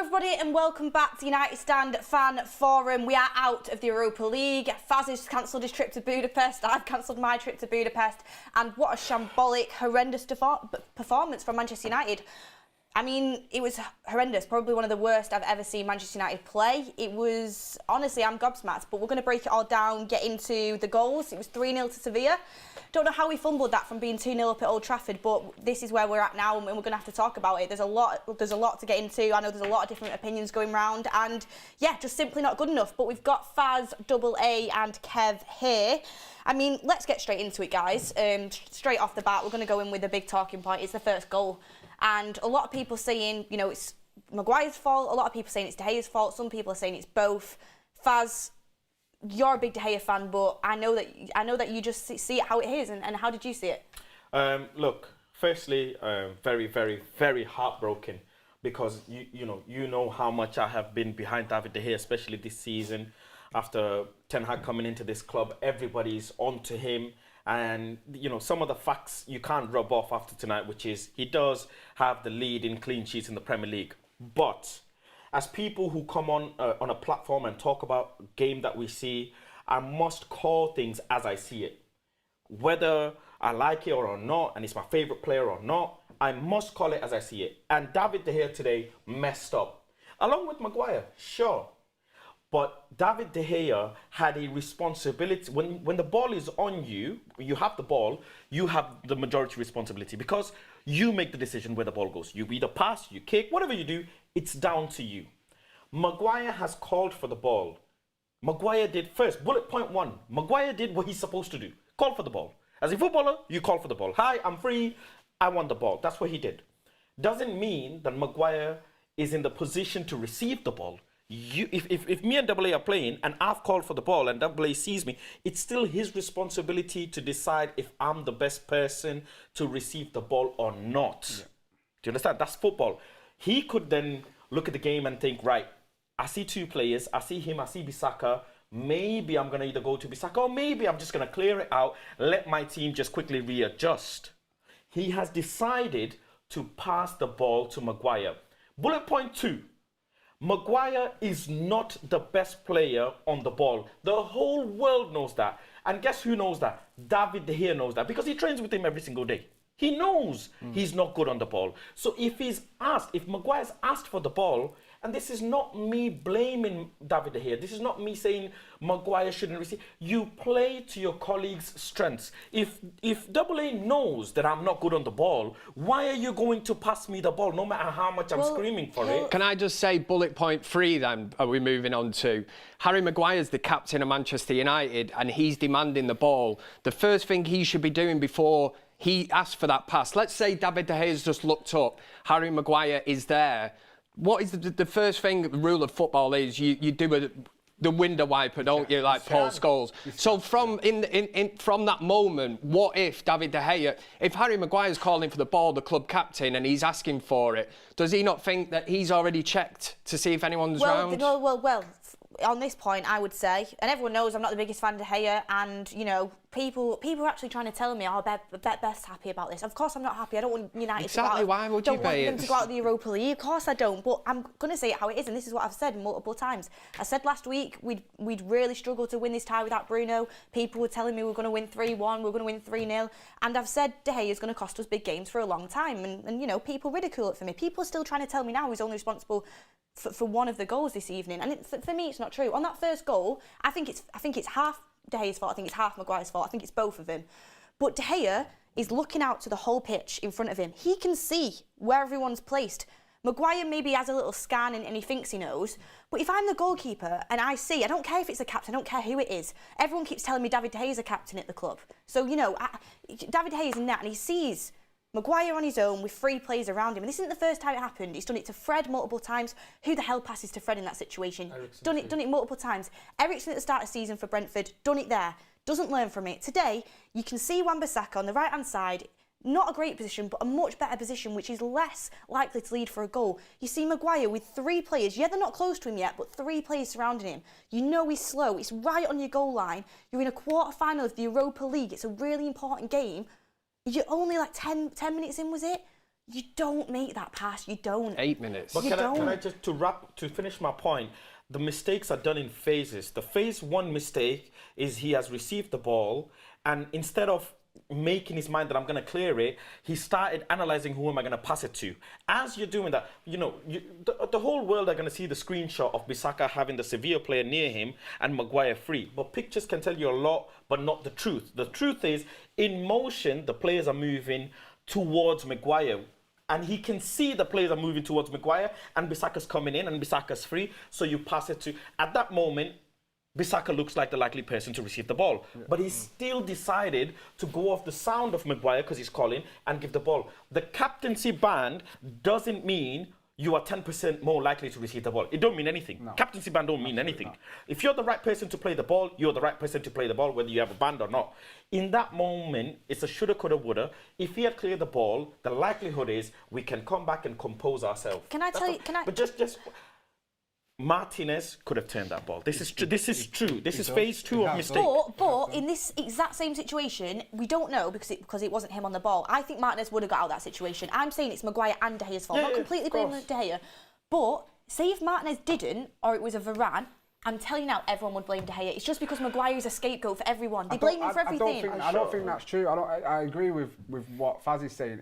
everybody, and welcome back to United Stand Fan Forum. We are out of the Europa League. Faz has cancelled his trip to Budapest. I've cancelled my trip to Budapest. And what a shambolic, horrendous performance from Manchester United. I mean, it was horrendous. Probably one of the worst I've ever seen Manchester United play. It was, honestly, I'm gobsmacked. But we're going to break it all down, get into the goals. It was 3-0 to Sevilla. Don't know how we fumbled that from being 2-0 up at Old Trafford, but this is where we're at now, and we're going to have to talk about it. There's a lot to get into. I know there's a lot of different opinions going round, and yeah, just simply not good enough. But we've got Faz, Double A, and Kev here. I mean, let's get straight into it, guys. Straight off the bat, we're going to go in with a big talking point. It's the first goal. And a lot of people saying, you know, it's Maguire's fault. A lot of people saying it's De Gea's fault. Some people are saying it's both. Faz, you're a big De Gea fan, but I know that you just see it how it is. And how did you see it? Look, firstly, very, very, very heartbroken because you know how much I have been behind David De Gea, especially this season. After Ten Hag coming into this club, everybody's onto him. And, you know, some of the facts you can't rub off after tonight, which is he does have the lead in clean sheets in the Premier League. But as people who come on a platform and talk about game that we see, I must call things as I see it. Whether I like it or not, and it's my favourite player or not, I must call it as I see it. And David De Gea today messed up. Along with Maguire, sure. But David De Gea had a responsibility. When the ball is on you, you have the ball, you have the majority responsibility because you make the decision where the ball goes. You either pass, you kick, whatever you do, it's down to you. Maguire has called for the ball. Maguire did first, bullet point 1. Maguire did what he's supposed to do. Call for the ball. As a footballer, you call for the ball. Hi, I'm free. I want the ball. That's what he did. Doesn't mean that Maguire is in the position to receive the ball. If me and Double A are playing and I've called for the ball and Double A sees me, it's still his responsibility to decide if I'm the best person to receive the ball or not. Yeah. Do you understand? That's football. He could then look at the game and think, right, I see two players, I see him, I see Bissaka. Maybe I'm going to either go to Bissaka or maybe I'm just going to clear it out, let my team just quickly readjust. He has decided to pass the ball to Maguire. Bullet point 2. Maguire is not the best player on the ball. The whole world knows that. And guess who knows that? David De Gea knows that because he trains with him every single day. He knows he's not good on the ball. So if Maguire's asked for the ball, and this is not me blaming David De Gea, this is not me saying Maguire shouldn't receive. You play to your colleagues' strengths. If Double A knows that I'm not good on the ball, why are you going to pass me the ball, no matter how much I'm screaming for it? Can I just say bullet point 3 then, are we moving on to? Harry Maguire's the captain of Manchester United and he's demanding the ball. The first thing he should be doing before he asks for that pass, let's say David De Gea's just looked up, Harry Maguire is there. What is the first thing, the rule of football is you do the window wiper, don't you, like Paul Scholes. So from that moment, what if David De Gea, if Harry Maguire's calling for the ball, the club captain, and he's asking for it, does he not think that he's already checked to see if anyone's round? Well, on this point, I would say, and everyone knows I'm not the biggest fan of De Gea, and, you know, people are actually trying to tell me, oh, Beth's happy about this. Of course I'm not happy. I don't want United to go out. Why would you, don't want them to go out of the Europa League. Of course I don't. But I'm going to say it how it is, and this is what I've said multiple times. I said last week we'd really struggled to win this tie without Bruno. People were telling me we're going to win 3-1, we're going to win 3-0. And I've said De Gea is going to cost us big games for a long time. And you know, people ridicule it for me. People are still trying to tell me now he's only responsible for one of the goals this evening, and for me it's not true. On that first goal, I think it's half De Gea's fault, I think it's half Maguire's fault, I think it's both of them. But De Gea is looking out to the whole pitch in front of him. He can see where everyone's placed. Maguire maybe has a little scan and he thinks he knows, but if I'm the goalkeeper and I see, I don't care if it's a captain, I don't care who it is, everyone keeps telling me David De Gea is a captain at the club. So, you know, David De Gea is in that and he sees Maguire on his own with 3 players around him. And this isn't the first time it happened. He's done it to Fred multiple times. Who the hell passes to Fred in that situation? Done it multiple times. Eriksen at the start of the season for Brentford, done it there. Doesn't learn from it. Today, you can see Wan-Bissaka on the right-hand side, not a great position, but a much better position, which is less likely to lead for a goal. You see Maguire with 3 players. Yeah, they're not close to him yet, but 3 players surrounding him. You know he's slow. It's right on your goal line. You're in a quarter-final of the Europa League. It's a really important game. You're only like 10 minutes in, was it? You don't make that pass. You don't. 8 minutes. But can I just to finish my point? The mistakes are done in phases. The phase 1 mistake is he has received the ball, and instead of making his mind that I'm going to clear it, he started analysing who am I going to pass it to. As you're doing that, the whole world are going to see the screenshot of Bissaka having the Sevilla player near him and Maguire free. But pictures can tell you a lot, but not the truth. The truth is, in motion, the players are moving towards Maguire. And he can see the players are moving towards Maguire, and Bissaka's coming in, and Bissaka's free. So you pass it to... At that moment, Bissaka looks like the likely person to receive the ball. Yeah. But he still decided to go off the sound of Maguire, because he's calling, and give the ball. The captaincy band doesn't mean you are 10% more likely to receive the ball. It don't mean anything. No. Captaincy band don't mean anything. Not. If you're the right person to play the ball, you're the right person to play the ball, whether you have a band or not. In that moment, it's a shoulda, coulda, woulda. If he had cleared the ball, the likelihood is we can come back and compose ourselves. But just Martinez could have turned that ball. This is true. This is phase 2 of mistake. But in this exact same situation, we don't know because it wasn't him on the ball. I think Martinez would have got out of that situation. I'm saying it's Maguire and De Gea's fault. Not completely blaming De Gea. But say if Martinez didn't, or it was a Varane, I'm telling you now, everyone would blame De Gea. It's just because Maguire is a scapegoat for everyone. They blame him for everything. I don't think that's true. I agree with what Faz is saying.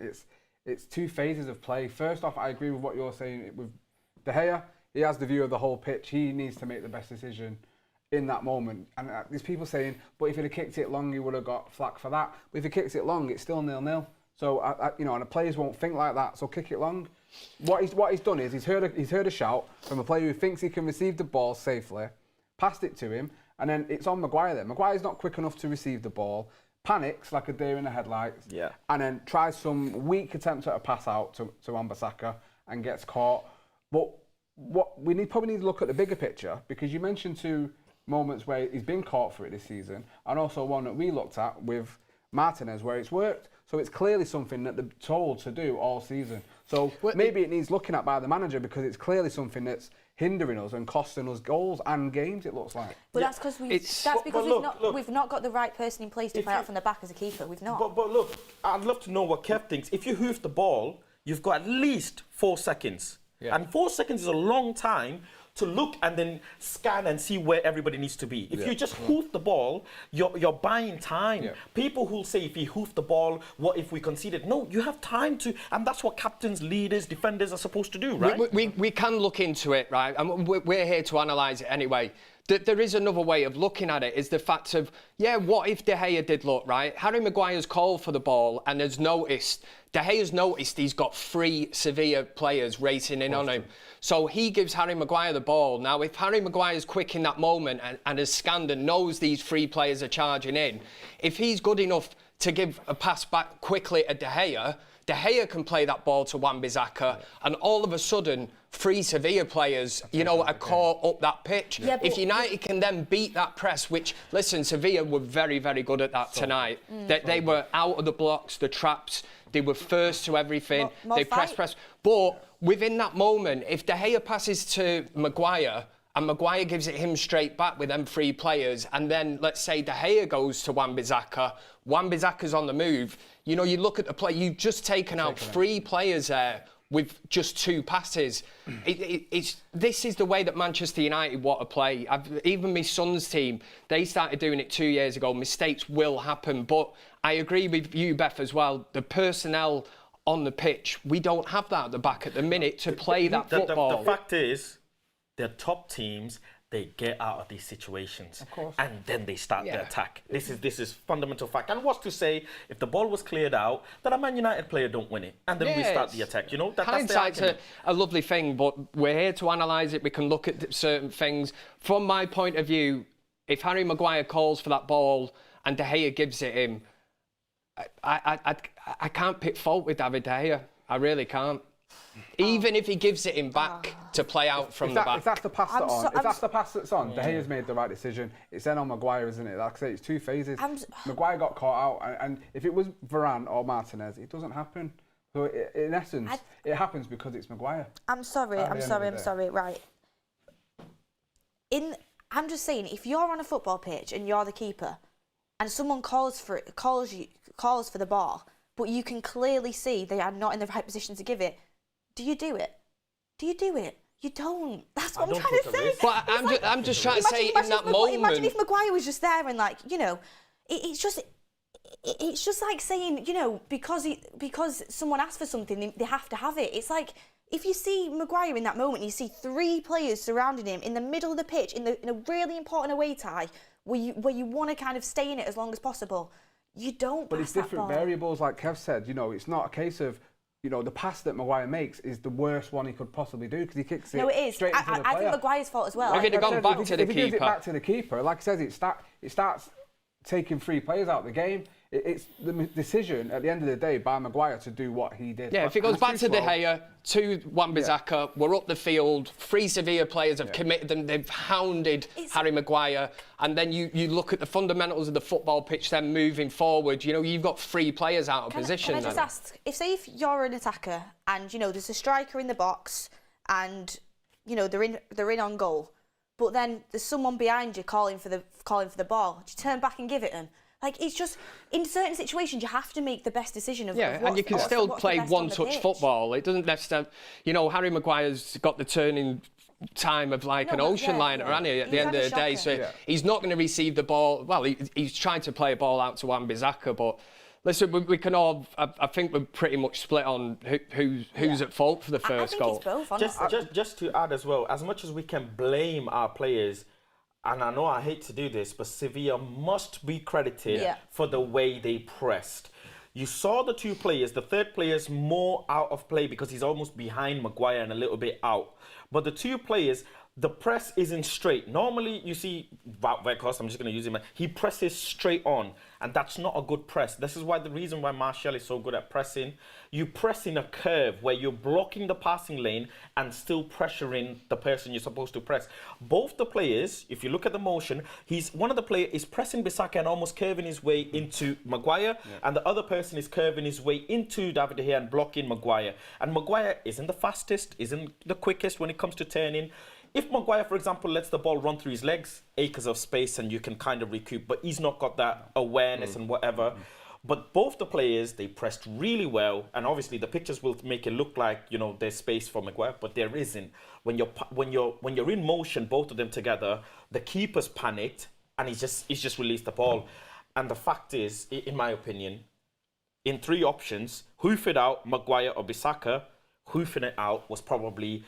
It's 2 phases of play. First off, I agree with what you're saying with De Gea. He has the view of the whole pitch. He needs to make the best decision in that moment. And there's people saying, but if he'd have kicked it long, he would have got flack for that. But if he kicks it long, it's still 0-0. So, and the players won't think like that, so kick it long. What he's done is he's heard a shout from a player who thinks he can receive the ball safely, passed it to him, and then it's on Maguire then. Maguire's not quick enough to receive the ball, panics like a deer in the headlights, and then tries some weak attempt at a pass out to Wan-Bissaka and gets caught. But what we probably need to look at the bigger picture, because you mentioned 2 moments where he's been caught for it this season, and also one that we looked at with Martinez where it's worked. So it's clearly something that they're told to do all season. So maybe it needs looking at by the manager, because it's clearly something that's hindering us and costing us goals and games, it looks like. But that's because we've not got the right person in place to play out from the back as a keeper. We've not. But look, I'd love to know what Kev thinks. If you hoof the ball, you've got at least 4 seconds. Yeah. And 4 seconds is a long time to look and then scan and see where everybody needs to be. If you just hoof the ball, you're buying time. Yeah. People who'll say, if you hoof the ball, what if we conceded? No, you have time to, and that's what captains, leaders, defenders are supposed to do, right? We can look into it, right? And we're here to analyse it anyway. There is another way of looking at it, is the fact of, what if De Gea did look, right? Harry Maguire's called for the ball and has noticed, De Gea's noticed he's got 3 Sevilla players racing in on him. So he gives Harry Maguire the ball. Now, if Harry Maguire's quick in that moment and has scanned and knows these 3 players are charging in, if he's good enough to give a pass back quickly at De Gea can play that ball to Wan-Bissaka, and all of a sudden, 3 Sevilla players, are caught up that pitch. Yeah, if United can then beat that press, which, listen, Sevilla were very, very good at that tonight. They were out of the blocks, the traps, they were first to everything, they press. But within that moment, if De Gea passes to Maguire, and Maguire gives it him straight back with them 3 players, and then, let's say, De Gea goes to Wan-Bissaka, Wan-Bissaka's on the move, you look at the play, you've just taken out 3 players there with just 2 passes. This is the way that Manchester United want to play. Even my son's team, they started doing it 2 years ago. Mistakes will happen, but I agree with you, Beth, as well. The personnel on the pitch, we don't have that at the back at the minute to play that football. The fact is, the top teams, they get out of these situations, of course, and then they start the attack. This is fundamental fact. And what's to say if the ball was cleared out that a Man United player don't win it, and then we start the attack? Hindsight's a lovely thing, but we're here to analyse it. We can look at certain things. From my point of view, if Harry Maguire calls for that ball and De Gea gives it him, I can't pick fault with David De Gea. I really can't. Even if he gives it him back to play out from the back. If that's the pass that's on, De Gea's made the right decision. It's then on Maguire, isn't it? Like I say, it's 2 phases. Maguire got caught out, and if it was Varane or Martinez, it doesn't happen. So in essence, it happens because it's Maguire. I'm sorry, right. I'm just saying, if you're on a football pitch and you're the keeper, and someone calls for the ball, but you can clearly see they are not in the right position to give it. Do you do it? Do you do it? You don't. That's what I'm trying to say. But I'm just trying to say in that moment. Imagine if Maguire was just there and like, you know, it's just like saying, you know, because someone asked for something, they have to have it. It's like, if you see Maguire in that moment, you see 3 players surrounding him in the middle of the pitch in a really important away tie where you want to kind of stay in it as long as possible. You don't. But it's different variables, like Kev said. You know, it's not a case of, you know, the pass that Maguire makes is the worst one he could possibly do because he kicks it. No, it is. Straight into the player. I think Maguire's fault as well. If he'd have gone back to the If he gives it keeper. back to the keeper, like I said, it starts taking 3 players out of the game. It's the decision at the end of the day by Maguire to do what he did. Yeah, if it goes back to De Gea, to Wan-Bissaka, we're up the field, 3 Sevilla players have committed them, they've hounded Harry Maguire, and then you look at the fundamentals of the football pitch then moving forward, you know, you've got 3 players out of position. Can I just ask, if you're an attacker and, you know, there's a striker in the box and, you know, they're in on goal, but then there's someone behind you calling for the ball, do you turn back and give it them? Like, it's just, in certain situations, you have to make the best decision of what's, and you can still play one-touch football. It doesn't necessarily, you know, Harry Maguire's got the turning time of like an ocean liner, hasn't he, at the end of the day? So he's not going to receive the ball. Well, he's trying to play a ball out to Wan-Bissaka, but listen, we can all, I think we're pretty much split on who's at fault for the first goal. I think it's both, just to add as well, as much as we can blame our players, and I know I hate to do this, but Sevilla must be credited for the way they pressed. You saw the 2 players, the third player's more out of play because he's almost behind Maguire and a little bit out. But the 2 players, the press isn't straight. Normally, you see, Weghorst, I'm just going to use him, he presses straight on, and that's not a good press. This is why the reason why Martial is so good at pressing. You press in a curve where you're blocking the passing lane and still pressuring the person you're supposed to press. Both the players, if you look at the motion, one of the players is pressing Bissaka and almost curving his way into Maguire, and the other person is curving his way into David De Gea and blocking Maguire. And Maguire isn't the fastest, isn't the quickest when it comes to turning. If Maguire, for example, lets the ball run through his legs, acres of space and you can kind of recoup, but he's not got that awareness and whatever. But both the players, they pressed really well, and obviously the pictures will make it look like, you know, there's space for Maguire, but there isn't. When you're in motion, both of them together, the keeper's panicked and he's just released the ball. And the fact is, in my opinion, in 3 options, hoof it out, Maguire or Bissaka, hoofing it out was probably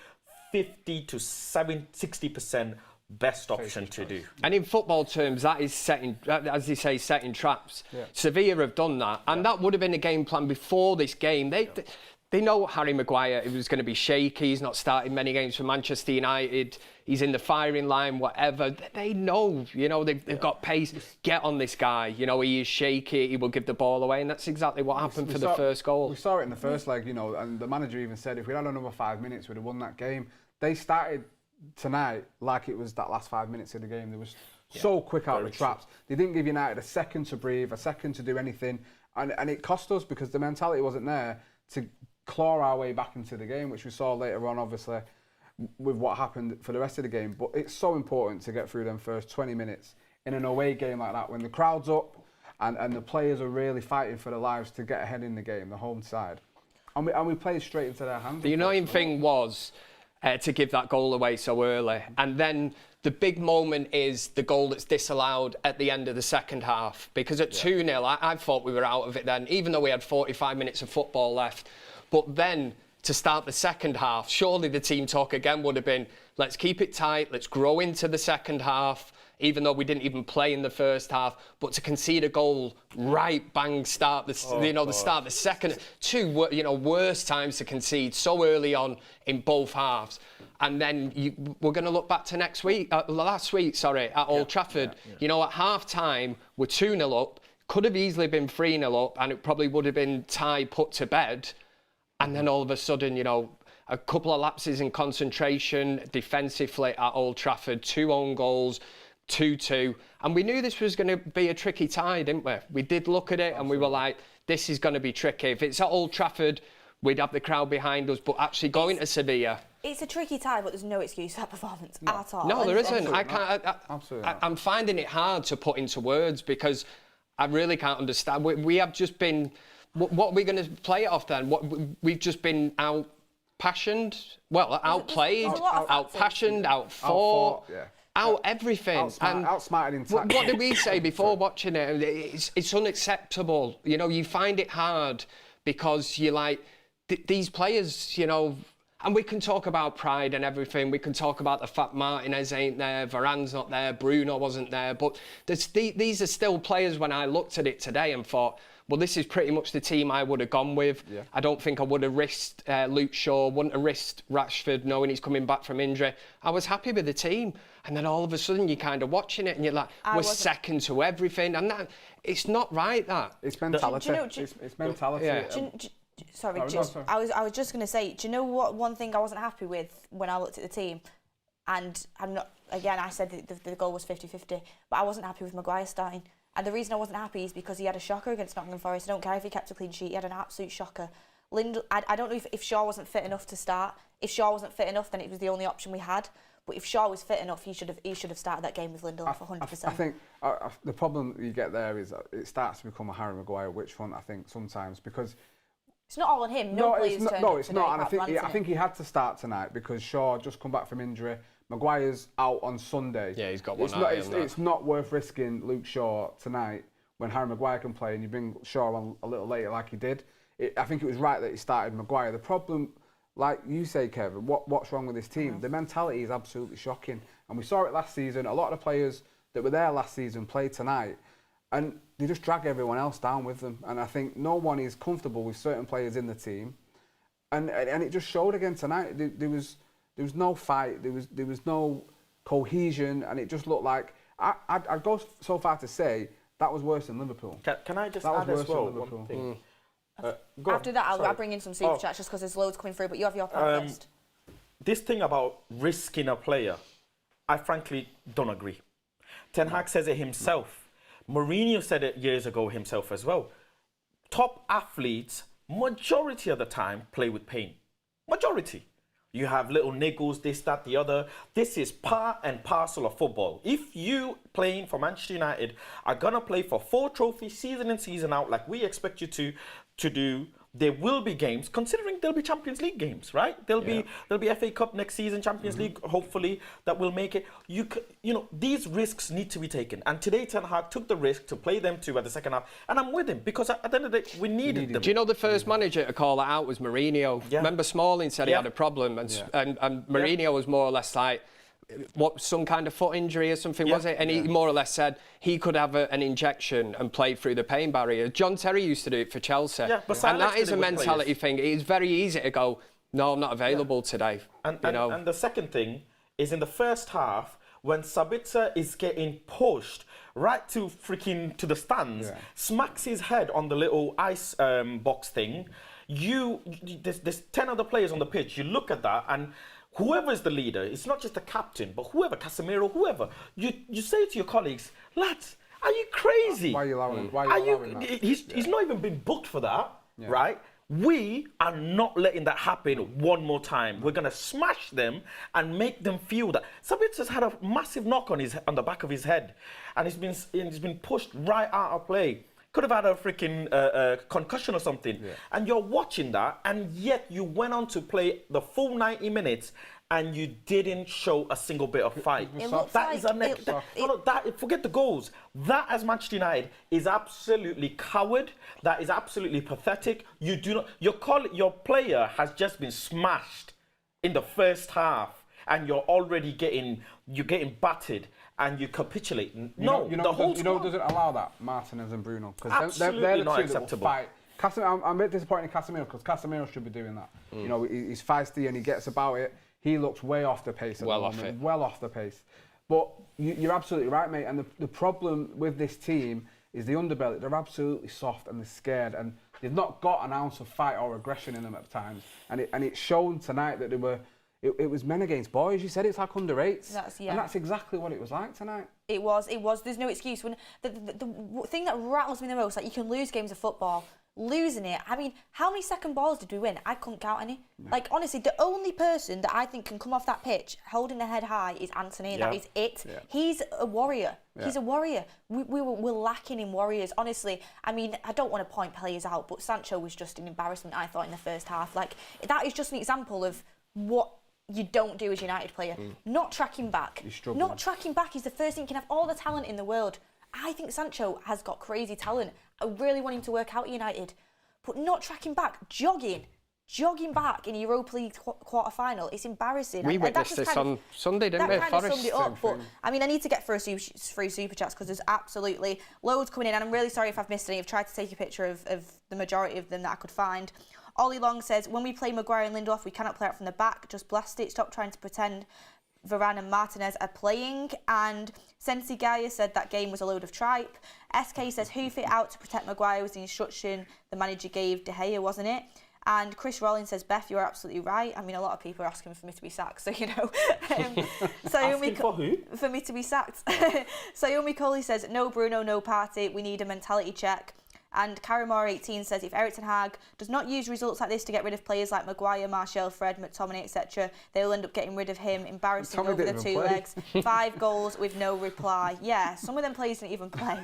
50 to 60% best option to do. And in football terms, that is setting, as they say, setting traps. Sevilla have done that, and that would have been a game plan before this game. They know Harry Maguire, it was going to be shaky. He's not starting many games for Manchester United. He's in the firing line, whatever. They know, you know, they've got pace. Get on this guy. You know, he is shaky. He will give the ball away, and that's exactly what happened for the first goal. We saw it in the first leg, you know, and the manager even said if we had another 5 minutes, we'd have won that game. They started tonight like it was that last 5 minutes of the game. They was so quick out of the traps. They didn't give United a second to breathe, a second to do anything, and it cost us because the mentality wasn't there to claw our way back into the game, which we saw later on, obviously, with what happened for the rest of the game. But it's so important to get through them first 20 minutes in an away game like that, when the crowd's up and the players are really fighting for their lives to get ahead in the game, the home side. And we played straight into their hands. The annoying thing was to give that goal away so early. And then the big moment is the goal that's disallowed at the end of the second half. Because at 2-0, I thought we were out of it then, even though we had 45 minutes of football left. But then, to start the second half, surely the team talk again would have been, let's keep it tight, let's grow into the second half, even though we didn't even play in the first half. But to concede a goal right bang start the start of the second, 2 worst times to concede so early on in both halves. And then we're going to look back to last week, at Old Trafford. You know, at half time, we're 2-0 up, could have easily been 3-0 up, and it probably would have been tie put to bed. And then all of a sudden, you know, a couple of lapses in concentration defensively at Old Trafford, 2 own goals, 2-2. And we knew this was going to be a tricky tie, didn't we? We did look at it and we were like, this is going to be tricky. If it's at Old Trafford, we'd have the crowd behind us, but actually going to Sevilla... It's a tricky tie, but there's no excuse for that performance at all. No, there isn't. Absolutely. I'm finding it hard to put into words because I really can't understand. We have just been... What are we going to play it off then? We've just been outpassioned, outplayed, outpassioned, outfought, out everything. Outsmarted in tactics. What did we say before watching it? It's unacceptable. You know, you find it hard because you're like, these players, you know, and we can talk about pride and everything. We can talk about the fact Martinez ain't there, Varane's not there, Bruno wasn't there. But these are still players when I looked at it today and thought, well, this is pretty much the team I would have gone with. Yeah. I don't think I would have risked Luke Shaw, wouldn't have risked Rashford knowing he's coming back from injury. I was happy with the team. And then all of a sudden you're kind of watching it and you're like, we're second to everything. And that, it's not right, that. It's mentality. It's mentality. Yeah. Sorry, I was just going to say, do you know what one thing I wasn't happy with when I looked at the team? And I'm not, again, I said that the goal was 50-50, but I wasn't happy with Maguire starting. And the reason I wasn't happy is because he had a shocker against Nottingham Forest. I don't care if he kept a clean sheet, he had an absolute shocker. I don't know if Shaw wasn't fit enough to start. If Shaw wasn't fit enough, then it was the only option we had. But if Shaw was fit enough, he should have started that game with Lindelof 100%. I think the problem you get there is it starts to become a Harry Maguire witch hunt, I think, sometimes, because... It's not all on him. No, it's not. And I think he had to start tonight because Shaw just come back from injury. Maguire's out on Sunday. Yeah, he's got one eye on that. It's not worth risking Luke Shaw tonight when Harry Maguire can play and you bring Shaw on a little later like he did. I think it was right that he started Maguire. The problem, like you say, Kevin, what's wrong with this team? The mentality is absolutely shocking. And we saw it last season. A lot of the players that were there last season played tonight. And they just drag everyone else down with them. And I think no one is comfortable with certain players in the team. And it just showed again tonight. There was no fight. There was no cohesion. And it just looked like... I'd go so far to say that was worse than Liverpool. Can I just add as well one thing? After that, I'll bring in some super chats just because there's loads coming through. But you have your point first. This thing about risking a player, I frankly don't agree. Ten Hag says it himself. Mourinho said it years ago himself as well. Top athletes, majority of the time, play with pain. Majority. You have little niggles, this, that, the other. This is part and parcel of football. If you playing for Manchester United are going to play for 4 trophies season in, season out, like we expect you to do, there will be games, considering there'll be Champions League games, right? There'll be FA Cup next season, Champions League, hopefully, that will make it. You know, these risks need to be taken. And today, Ten Hag took the risk to play them 2 at the second half. And I'm with him, because at the end of the day, we needed them. Do you know the first manager to call that out was Mourinho? Yeah. Remember Smalling said he had a problem, and Mourinho was more or less like, some kind of foot injury or something, was it? And he more or less said he could have an injection and play through the pain barrier. John Terry used to do it for Chelsea. Yeah, and that is a mentality thing. It's very easy to go, no, I'm not available today. And the second thing is in the first half, when Sabitzer is getting pushed right to the stands, smacks his head on the little ice box thing, there's 10 other players on the pitch. You look at that and whoever is the leader, it's not just the captain, but whoever, Casemiro, whoever, you say to your colleagues, lads, are you crazy? Why are you allowing that? He's not even been booked for that, right? We are not letting that happen one more time. We're going to smash them and make them feel that. Sabitzer's had a massive knock on the back of his head, and he's been pushed right out of play. Could have had a freaking concussion or something. Yeah. And you're watching that, and yet you went on to play the full 90 minutes and you didn't show a single bit of fight. Forget the goals. That, as Manchester United, is absolutely coward. That is absolutely pathetic. You do not. Your player has just been smashed in the first half, and you're already getting battered. And you capitulate. The whole squad doesn't allow that, Martinez and Bruno. Because they're the not two acceptable. That will fight. I'm a bit disappointed in Casemiro, because Casemiro should be doing that. You know, he's feisty and he gets about it. He looks way off the pace at the moment. Well off the pace. But you're absolutely right, mate. And the problem with this team is the underbelly. They're absolutely soft and they're scared, and they've not got an ounce of fight or aggression in them at times. And it's shown tonight that they were. It was men against boys. You said it's like under 8s. And that's exactly what it was like tonight. It was. There's no excuse. When the thing that rattles me the most, like, you can lose games of football, losing it. I mean, how many second balls did we win? I couldn't count any. Like, honestly, the only person that I think can come off that pitch holding their head high is Anthony. Yeah. That is it. Yeah. He's a warrior. Yeah. He's a warrior. We're lacking in warriors, honestly. I mean, I don't want to point players out, but Sancho was just an embarrassment, I thought, in the first half. Like, that is just an example of what you don't do as a United player. Not tracking back. Not tracking back is the first thing. You can have all the talent in the world. I think Sancho has got crazy talent. I really want him to work out at United. But not tracking back, jogging back in a Europa League quarter-final, it's embarrassing. We witnessed this on Sunday, didn't we? That kind of Forest. summed it up, but I mean, I need to get through super chats because there's absolutely loads coming in, and I'm really sorry if I've missed any. I've tried to take a picture of the majority of them that I could find. Ollie Long says, when we play Maguire and Lindelof, we cannot play out from the back, just blast it, stop trying to pretend Varane and Martinez are playing. And Sensi Gaia said that game was a load of tripe. SK says, hoof it out to protect Maguire was the instruction the manager gave De Gea, wasn't it? And Chris Rollins says, Beth, you're absolutely right. I mean, a lot of people are asking for me to be sacked, so you know. Asking for who? For me to be sacked. Sayomi Coley says, no Bruno, no party. We need a mentality check. And Karimor18 says, if Erik ten Hag does not use results like this to get rid of players like Maguire, Martial, Fred, McTominay, etc., they will end up getting rid of him, embarrassing over the two legs. 5 goals with no reply. Yeah, some of them players didn't even play.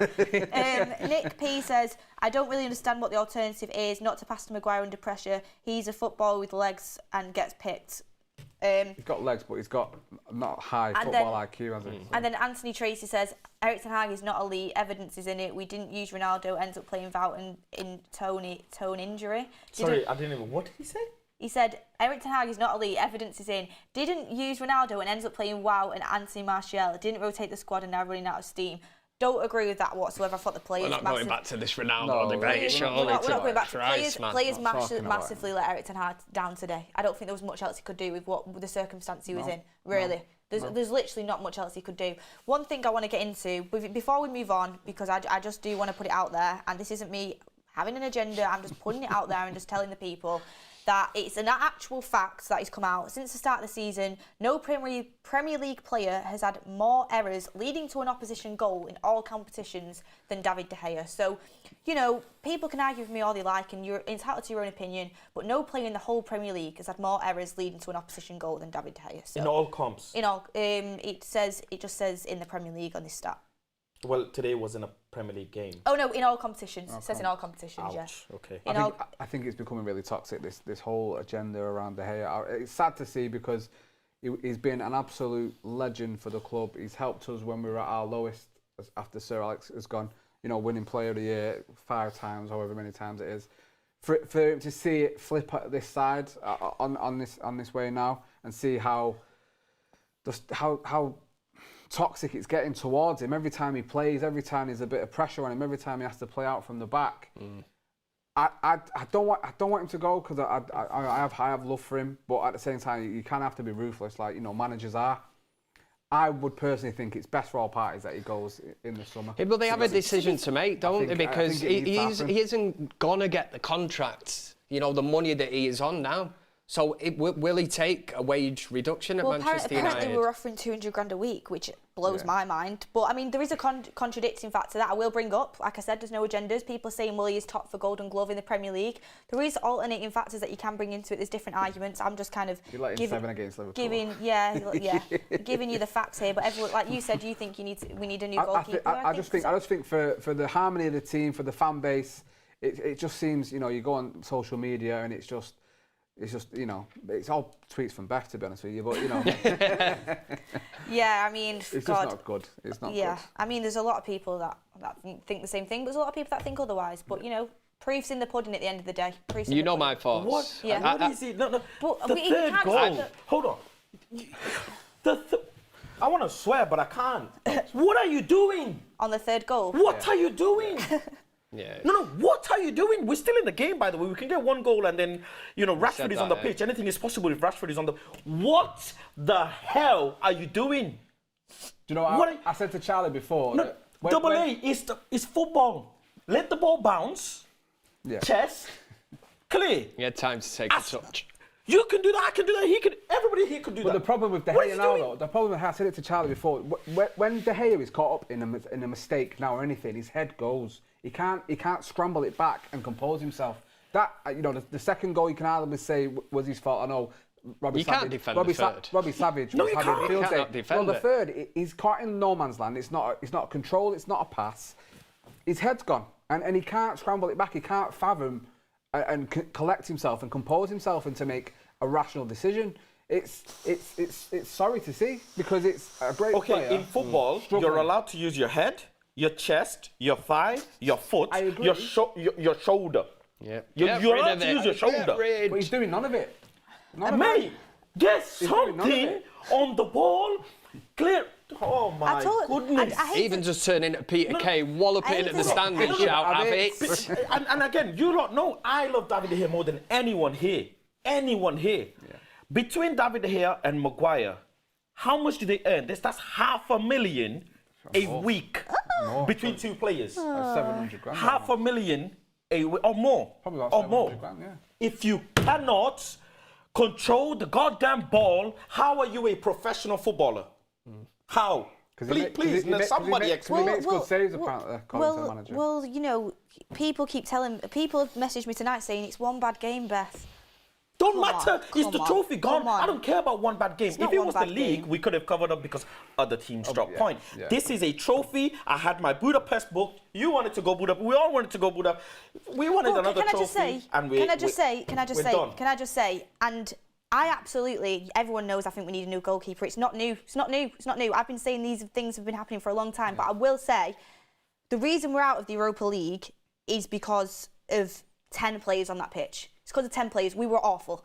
Nick P says, I don't really understand what the alternative is, not to pass to Maguire under pressure. He's a footballer with legs and gets picked. He's got legs, but he's got not high football IQ, has he? And then Anthony Tracy says, Erik ten Hag is not elite, evidence is in it. We didn't use Ronaldo, ends up playing Wout in tone injury. Sorry, I didn't even... What did he say? He said, Erik ten Hag is not elite, evidence is in. Didn't use Ronaldo and ends up playing Wout and Anthony Martial. Didn't rotate the squad and now running out of steam. Don't agree with that whatsoever. I thought the players... We're not going back to this Ronaldo No, debate, surely. We're not going back to Christ, players man. massively let Erik ten Hag down today. I don't think there was much else he could do with what the circumstance he was in, really. There's literally not much else he could do. One thing I want to get into, before we move on, because I just do want to put it out there, and this isn't me having an agenda, I'm just putting it out there and just telling the people that it's an actual fact that has come out. Since the start of the season, no Premier League player has had more errors leading to an opposition goal in all competitions than David De Gea. So, you know, people can argue with me all they like and you're entitled to your own opinion, but no player in the whole Premier League has had more errors leading to an opposition goal than David De Gea. So, in all comps? In all, it just says in the Premier League on this stat. Well, today wasn't a Premier League game. Oh no, in all competitions. It says in all competitions, Ouch. yeah. Okay. I think it's becoming really toxic, this whole agenda around De Gea. It's sad to see because he's been an absolute legend for the club. He's helped us when we were at our lowest after Sir Alex has gone, you know, winning player of the year 5 times, however many times it is. For him to see it flip at this side, on this way now, and see how toxic it's getting towards him every time he plays, every time there's a bit of pressure on him, every time he has to play out from the back. I don't want him to go because I have love for him, but at the same time you kind of have to be ruthless, like, you know, managers are. I would personally think it's best for all parties that he goes in the summer. Yeah, but they have a decision to make, don't they? Because he isn't gonna get the contracts, you know, the money that he is on now. So will he take a wage reduction at Manchester United? Apparently we're offering 200 grand a week, which blows my mind. But I mean, there is a contradicting factor that I will bring up. Like I said, there's no agendas. People are saying, well, he is top for Golden Glove in the Premier League. There is alternating factors that you can bring into it. There's different arguments. I'm just kind of giving 7 against Liverpool. Giving you the facts here. But everyone, like you said, you think we need a new goalkeeper. I just think for the harmony of the team, for the fan base, it just seems, you know, you go on social media and it's just, you know, it's all tweets from Beth, to be honest with you, but, you know. Yeah, I mean, it's just not good. It's not good. Yeah, I mean, there's a lot of people that think the same thing, but there's a lot of people that think otherwise. But, you know, proof's in the pudding at the end of the day. You know my thoughts. What? Yeah. What is it? No. But the third goal. Hold on. I want to swear, but I can't. What are you doing? On the third goal? What are you doing? Yeah. No, what are you doing? We're still in the game, by the way. We can get 1 goal and then, you know, Rashford is on the pitch. Anything is possible if Rashford is on the... What the hell are you doing? Do you know what I said to Charlie before? No, Double A is football. Let the ball bounce. Yeah. Chess. Clear. He had time to take a touch. You can do that. I can do that. He can. Everybody here could do But that. the problem with De What Gea is he now, doing? though, the problem, I said it to Charlie before, when De Gea is caught up in a mistake now or anything, his head goes. He can't scramble it back and compose himself. That, the second goal you can hardly say was his fault. I know Robbie You Savage. can't defend the third. Robbie Savage No, was you having can't. a field You day. cannot defend Well, the it. third, he's caught in no man's land. It's not a control. It's not a pass. His head's gone, and he can't scramble it back. He can't fathom and collect himself and compose himself and to make a rational decision. It's sorry to see because it's a great player. Okay, in football, struggling. you're allowed to use your head, your chest, your thigh, your foot, I agree. your shoulder. Yeah. You're Get rid allowed of to it. use your shoulder. Get rid. But he's doing none of it. None of Mate, it. there's doing none of something it. on the ball. Clear. Oh my goodness. I hate Even to- just turn into Peter Kay, wallop I it hate at the to- stand I and hate shout, to- have it. and again, you lot know I love David De Gea more than anyone here. Anyone here. Yeah. Between David De Gea and Maguire, how much do they earn? That's $500,000 a week between two players. That's 700 grand. $500,000 a week or more. Probably about or 700 more. grand, yeah. If you cannot control the goddamn ball, how are you a professional footballer? How? Please, somebody explain. He makes good saves, apparently, according to the manager. Well, people have messaged me tonight saying it's one bad game, Beth. Don't Come matter. on, Is come the on, trophy gone? come on. I don't care about one bad game. not If it one was the bad league, game. we could have covered up because other teams dropped yeah, point. yeah. This is a trophy. I had my Budapest booked. You wanted to go Budapest. We all wanted to go Budapest. We wanted Well, another can I trophy. just say? And Can I just say? done. And I absolutely. Everyone knows. I think we need a new goalkeeper. It's not new. It's not new. It's not new. I've been saying these things have been happening for a long time. But I will say, the reason we're out of the Europa League is because of 10 players on that pitch. It's because of 10 players. We were awful.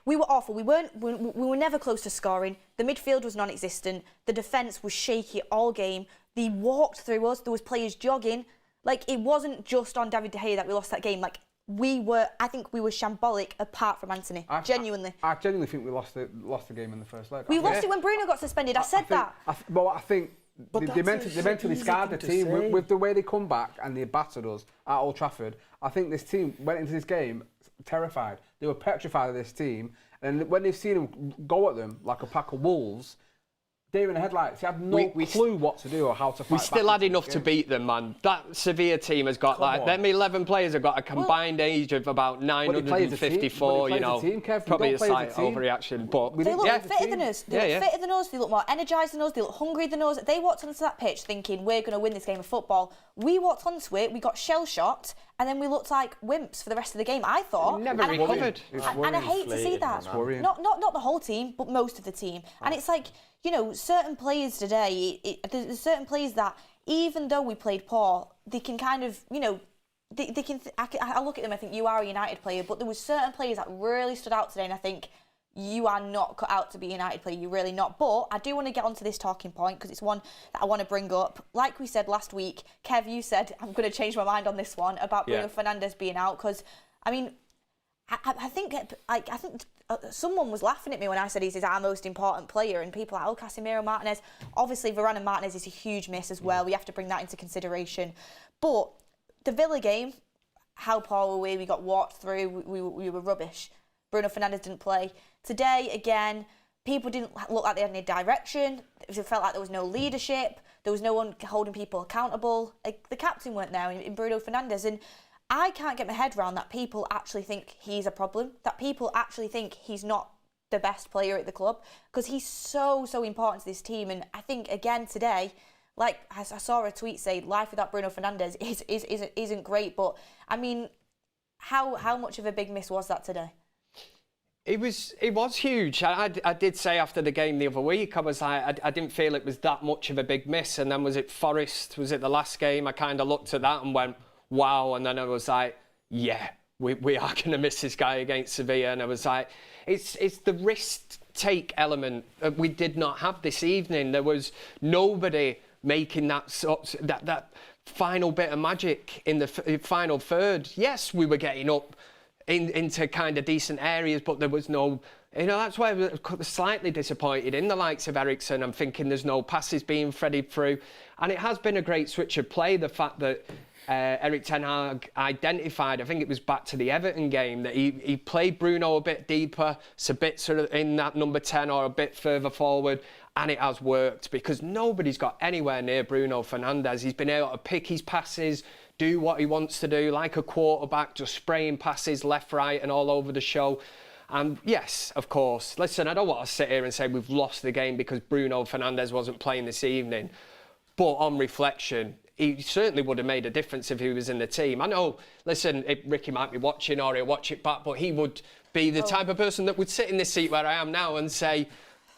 We were awful. We were never close to scoring. The midfield was non-existent. The defence was shaky all game. They walked through us. There was players jogging. It wasn't just on David De Gea that we lost that game. I think we were shambolic apart from Anthony. Genuinely. I genuinely think we lost the game in the first leg. We lost it when Bruno got suspended. I said that. I think But they that's mentally easy scarred the thing to team say. with the way they come back and they battered us at Old Trafford. I think this team went into this game terrified. They were petrified of this team, and when they've seen them go at them like a pack of wolves, they're in the headlights. They had no clue what to do or how to fight. We still back had into enough this to game. beat them, man. That Sevilla team has got Come on. them 11 players have got a combined age of about But they play as a team. 954, But they play as a team, Kev. We probably don't a play as a slight team. overreaction, but We They don't look play as a fitter team. than us. They Yeah, look yeah. fitter than us. They look more energised than us. They look hungry than us. They walked onto that pitch thinking we're going to win this game of football. We walked onto it. We got shell shocked, and then we looked like wimps for the rest of the game. I thought. Never And I hate- recovered. It's And I worrying. hate to see that. It's worrying. Not the whole team, but most of the team. And it's certain players today. There's certain players that even though we played poor, they can kind of they can. I look at them. I think you are a United player, but there was certain players that really stood out today, and I think you are not cut out to be a United player. You're really not. But I do want to get onto this talking point because it's one that I want to bring up. Like we said last week, Kev, you said I'm going to change my mind on this one about Bruno Fernandes being out because, I mean, I think someone was laughing at me when I said he's our most important player, and people are like, oh, Casemiro, Martinez. Obviously, Varane and Martinez is a huge miss as well. We have to bring that into consideration. But the Villa game, how poor were we? We got walked through. We were rubbish. Bruno Fernandes didn't play. Today, again, people didn't look like they had any direction. It felt like there was no leadership. There was no one holding people accountable. The captain weren't there in Bruno Fernandes. And I can't get my head around that people actually think he's a problem, that people actually think he's not the best player at the club, because he's so important to this team. And I think, again, today, I saw a tweet say, life without Bruno Fernandes isn't great. But, I mean, how much of a big miss was that today? It was huge. I did say after the game the other week, I was like, I didn't feel it was that much of a big miss. And then was it Forest? Was it the last game? I kind of looked at that and went, wow. And then I was like, yeah, we are going to miss this guy against Sevilla. And I was like, it's the risk take element that we did not have this evening. There was nobody making that final bit of magic in the final third. Yes, we were getting up into kind of decent areas, but there was no, that's why I was slightly disappointed in the likes of Eriksen. I'm thinking there's no passes being threaded through. And it has been a great switch of play, the fact that Erik ten Hag identified, I think it was back to the Everton game, that he played Bruno a bit deeper, Sabitzer in that number 10 or a bit further forward, and it has worked because nobody's got anywhere near Bruno Fernandes. He's been able to pick his passes, do what he wants to do, like a quarterback, just spraying passes left, right, and all over the show. And yes, of course, listen, I don't want to sit here and say we've lost the game because Bruno Fernandes wasn't playing this evening. But on reflection, he certainly would have made a difference if he was in the team. I know, listen, Ricky might be watching or he'll watch it back, but he would be the type of person that would sit in this seat where I am now and say,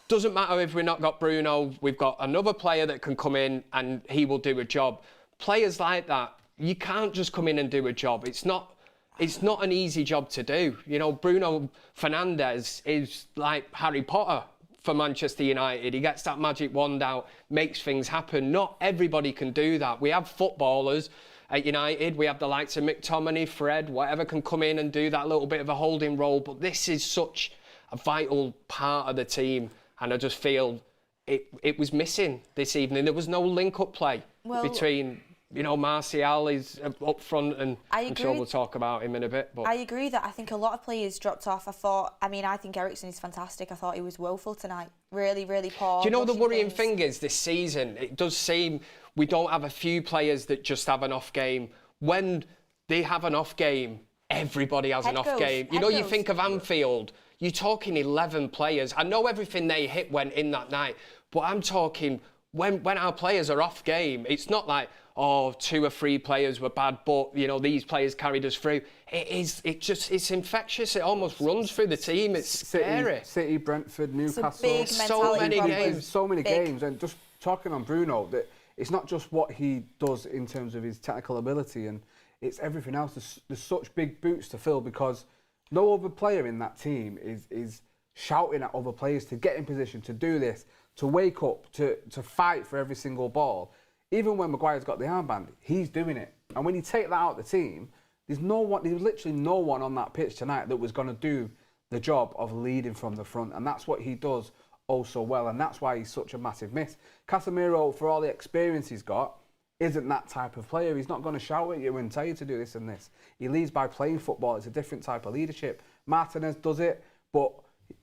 doesn't matter if we've not got Bruno, we've got another player that can come in and he will do a job. Players like that, you can't just come in and do a job. It's not an easy job to do. You know, Bruno Fernandes is like Harry Potter for Manchester United. He gets that magic wand out, makes things happen. Not everybody can do that. We have footballers at United. We have the likes of McTominay, Fred, whatever can come in and do that little bit of a holding role. But this is such a vital part of the team. And I just feel it was missing this evening. There was no link-up play between... You know, Martial is up front, and I'm sure we'll talk about him in a bit. But I agree that I think a lot of players dropped off. I think Eriksen is fantastic. I thought he was woeful tonight. Really, really poor. Do you know the worrying thing is this season, it does seem we don't have a few players that just have an off game. When they have an off game, everybody has an off game. You know, you think of Anfield, you're talking 11 players. I know everything they hit went in that night, but I'm talking when our players are off game, it's not like, oh, 2 or 3 players were bad, but, you know, these players carried us through. It's infectious. It almost runs through the team. It's scary. City, Brentford, Newcastle. It's a big so many games. So many games. And just talking on Bruno, that it's not just what he does in terms of his technical ability, and it's everything else. There's such big boots to fill because no other player in that team is shouting at other players to get in position, to do this, to wake up, to fight for every single ball. Even when Maguire's got the armband, he's doing it. And when you take that out of the team, there's literally no one on that pitch tonight that was going to do the job of leading from the front. And that's what he does oh so well. And that's why he's such a massive miss. Casemiro, for all the experience he's got, isn't that type of player. He's not going to shout at you and tell you to do this and this. He leads by playing football. It's a different type of leadership. Martinez does it, but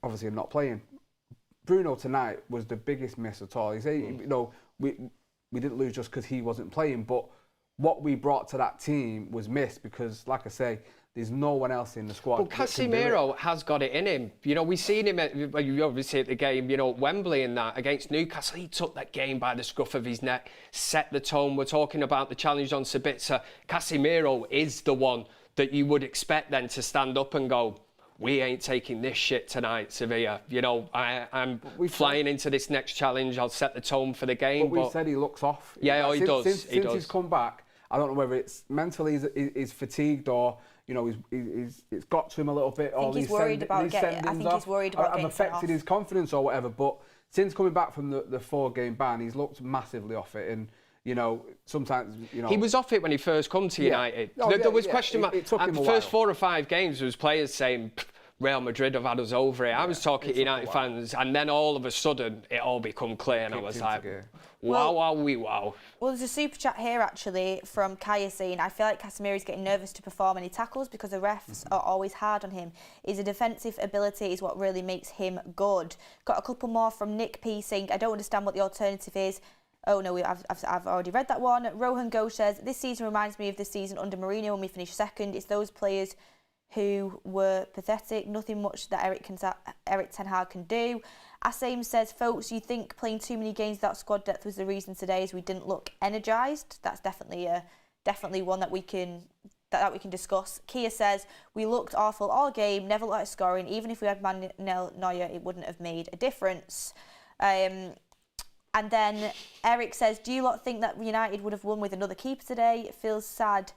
obviously not playing. Bruno tonight was the biggest miss at all. You know, we didn't lose just because he wasn't playing, but what we brought to that team was missed because, like I say, there's no one else in the squad. Well, Casemiro has got it in him. You know, we've seen him you obviously at the game, you know, Wembley and that against Newcastle. He took that game by the scruff of his neck, set the tone. We're talking about the challenge on Sabitzer. Casemiro is the one that you would expect then to stand up and go, we ain't taking this shit tonight, Sevilla. You know, I'm flying into this next challenge. I'll set the tone for the game. But we said he looks off. Yeah, he does. Since he's come back, I don't know whether it's mentally he's fatigued or, you know, it's got to him a little bit. I think he's worried about getting affected his confidence or whatever. But since coming back from the 4-game ban, he's looked massively off it. And, you know, sometimes, you know... He was off it when he first come to United. There was question mark. The first 4 or 5 games, there was players saying, Real Madrid have had us over it. I was talking to United fans, and then all of a sudden, it all become clear, and I was like, wow. Well, there's a super chat here, actually, from Kaya saying, I feel like Casemiro's getting nervous to perform any tackles because the refs are always hard on him. His defensive ability is what really makes him good. Got a couple more from Nick P saying, I don't understand what the alternative is. Oh no, I've already read that one. Rohan Ghosh says, this season reminds me of the season under Mourinho when we finished second. It's those players who were pathetic, nothing much that Erik ten Hag can do. Asame says, folks, you think playing too many games without squad depth was the reason today as we didn't look energised? That's definitely one that we can discuss. Kia says, we looked awful all game, never looked like scoring. Even if we had Manuel Neuer, it wouldn't have made a difference. And then Eric says, do you lot think that United would have won with another keeper today? It feels sad.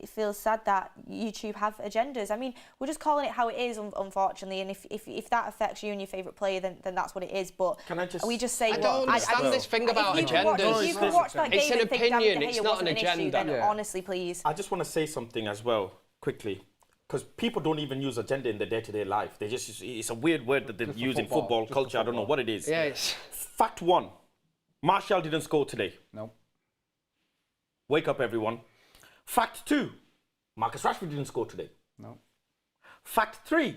It feels sad that YouTube have agendas. I mean, we're just calling it how it is, unfortunately. And if that affects you and your favourite player, then that's what it is. But we just say, I don't understand this thing about agendas. If you can watch that game it's an and think David opinion. De Gea It's not an wasn't issue, agenda. then honestly, please. I just want to say something as well, quickly. Because people don't even use agenda in their day-to-day life. They just it's a weird word that they use in football culture. I don't know what it is. Yes. Fact 1, Martial didn't score today. No. Wake up, everyone. Fact 2, Marcus Rashford didn't score today. No. Fact 3,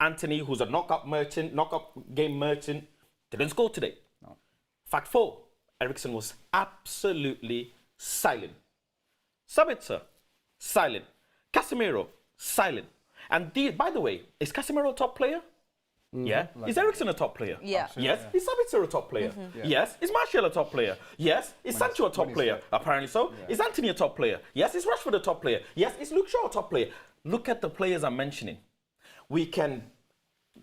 Anthony, who's a knockout game merchant, didn't score today. No. Fact 4, Eriksen was absolutely silent. Sabitzer, silent. Casemiro, silent. And by the way, is Casemiro a top player? Yeah. Is Eriksen a top player? Yeah. Yes. Is Sabitzer a top player? Yes. Is Martial a top player? Yes. Is Sancho a top player? Apparently so. Is Anthony a top player? Yes. Is Rashford a top player? Yes. Is Luke Shaw a top player? Look at the players I'm mentioning. We can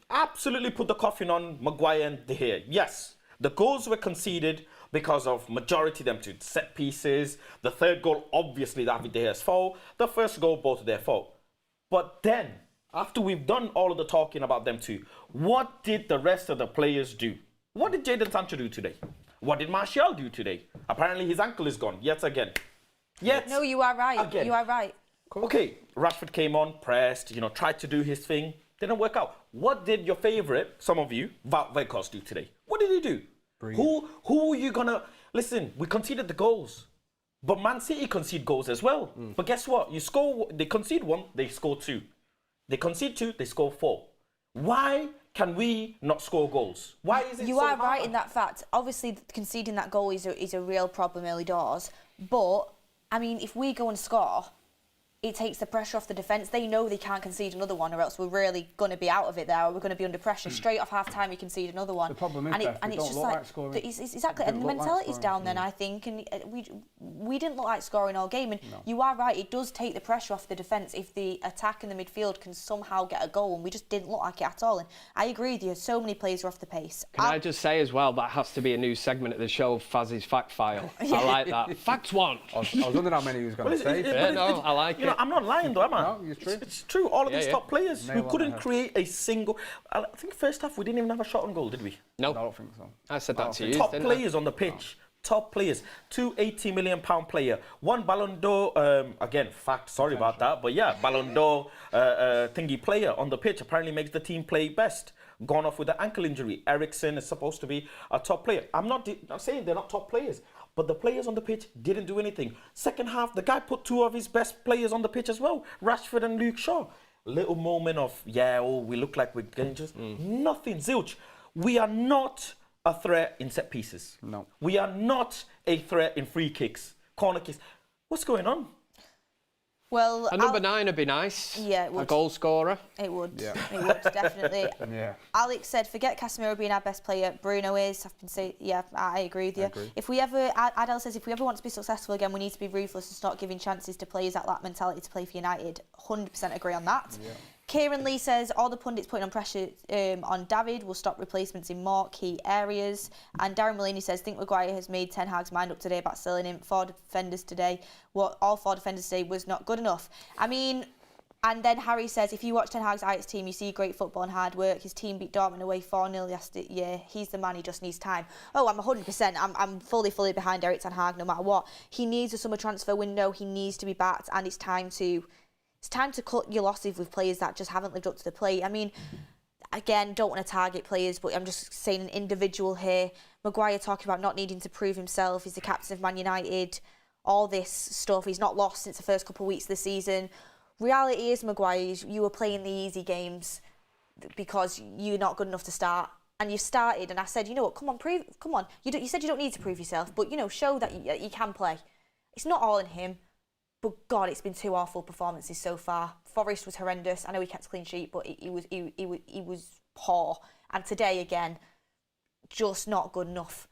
absolutely put the coffin on Maguire and De Gea. Yes. The goals were conceded because of majority of them to set pieces. The third goal, obviously, David De Gea's fault. The first goal, both their fault. But then, after we've done all of the talking about them two, what did the rest of the players do? What did Jadon Sancho do today? What did Martial do today? Apparently his ankle is gone, yet again. No, you are right. Again. You are right. Okay, Rashford came on, pressed, tried to do his thing. Didn't work out. What did your favourite, some of you, Wout Weghorst do today? What did he do? Breathe. Who are you going to... Listen, we conceded the goals. But Man City concede goals as well. But guess what? They concede 1, they score 2. They concede 2, they score 4. Why can we not score goals? Why is it You so are hard? right in that fact. Obviously, conceding that goal is a real problem early doors. But, I mean, if we go and score, it takes the pressure off the defence. They know they can't concede another one, or else we're really going to be out of it there, or we're going to be under pressure. Straight off half-time, we concede another one. The problem is, and Beth, it's don't just look like, like scoring. exactly, It and the didn't look like mentality's scoring. down then, I think, and we didn't look like scoring all game. And you are right, it does take the pressure off the defence if the attack and the midfield can somehow get a goal, and we just didn't look like it at all. And I agree with you, so many players are off the pace. Can I just say as well, that has to be a new segment of the show, Fazzy's Fact File. I like that. Fact 1. I was wondering how many he was going to say. I like it. I'm not lying though, am I? No, it's true. It's true. All of these top players Nail who on couldn't the head. create a single... I think first half we didn't even have a shot on goal, did we? No, I don't think so. I said that to you. Top didn't I? players on the pitch. Top players. 2 £80 million player. 1 Ballon d'Or, again, fact, sorry about that, but yeah, Ballon d'Or thingy player on the pitch apparently makes the team play best. Gone off with an ankle injury. Eriksen is supposed to be a top player. I'm not saying they're not top players, but the players on the pitch didn't do anything. Second half, the guy put 2 of his best players on the pitch as well, Rashford and Luke Shaw. Little moment of, we look like we're dangerous. Nothing, zilch. We are not a threat in set pieces. No. We are not a threat in free kicks, corner kicks. What's going on? Well, A number 9 would be nice. Yeah, it A would. goal scorer. It would. Yeah. It would, definitely. Yeah. Alex said, forget Casemiro being our best player. Bruno is. I've been saying, yeah, I agree with you. If we ever, Adele says, if we ever want to be successful again, we need to be ruthless and start giving chances to players that lack mentality to play for United. 100% agree on that. Yeah. Kieran Lee says, all the pundits putting on pressure on David will stop replacements in more key areas. And Darren Mullini says, think Maguire has made Ten Hag's mind up today about selling him. 4 defenders today. All 4 defenders today was not good enough. I mean, and then Harry says, if you watch Ten Hag's Ajax team, you see great football and hard work. His team beat Dortmund away 4-0 yesterday. He's the man, he just needs time. Oh, I'm 100%. I'm fully behind Erik Ten Hag no matter what. He needs a summer transfer window. He needs to be backed, and it's time to cut your losses with players that just haven't lived up to the plate. I mean, again, don't want to target players, but I'm just saying an individual here. Maguire talking about not needing to prove himself. He's the captain of Man United. All this stuff. He's not lost since the first couple of weeks of the season. Reality is, Maguire, you were playing the easy games because you're not good enough to start. And you started, and I said, you know what, come on. You said you don't need to prove yourself, but, show that you can play. It's not all in him. But God, it's been 2 awful performances so far. Forest was horrendous. I know he kept a clean sheet, but he was poor. And today again, just not good enough.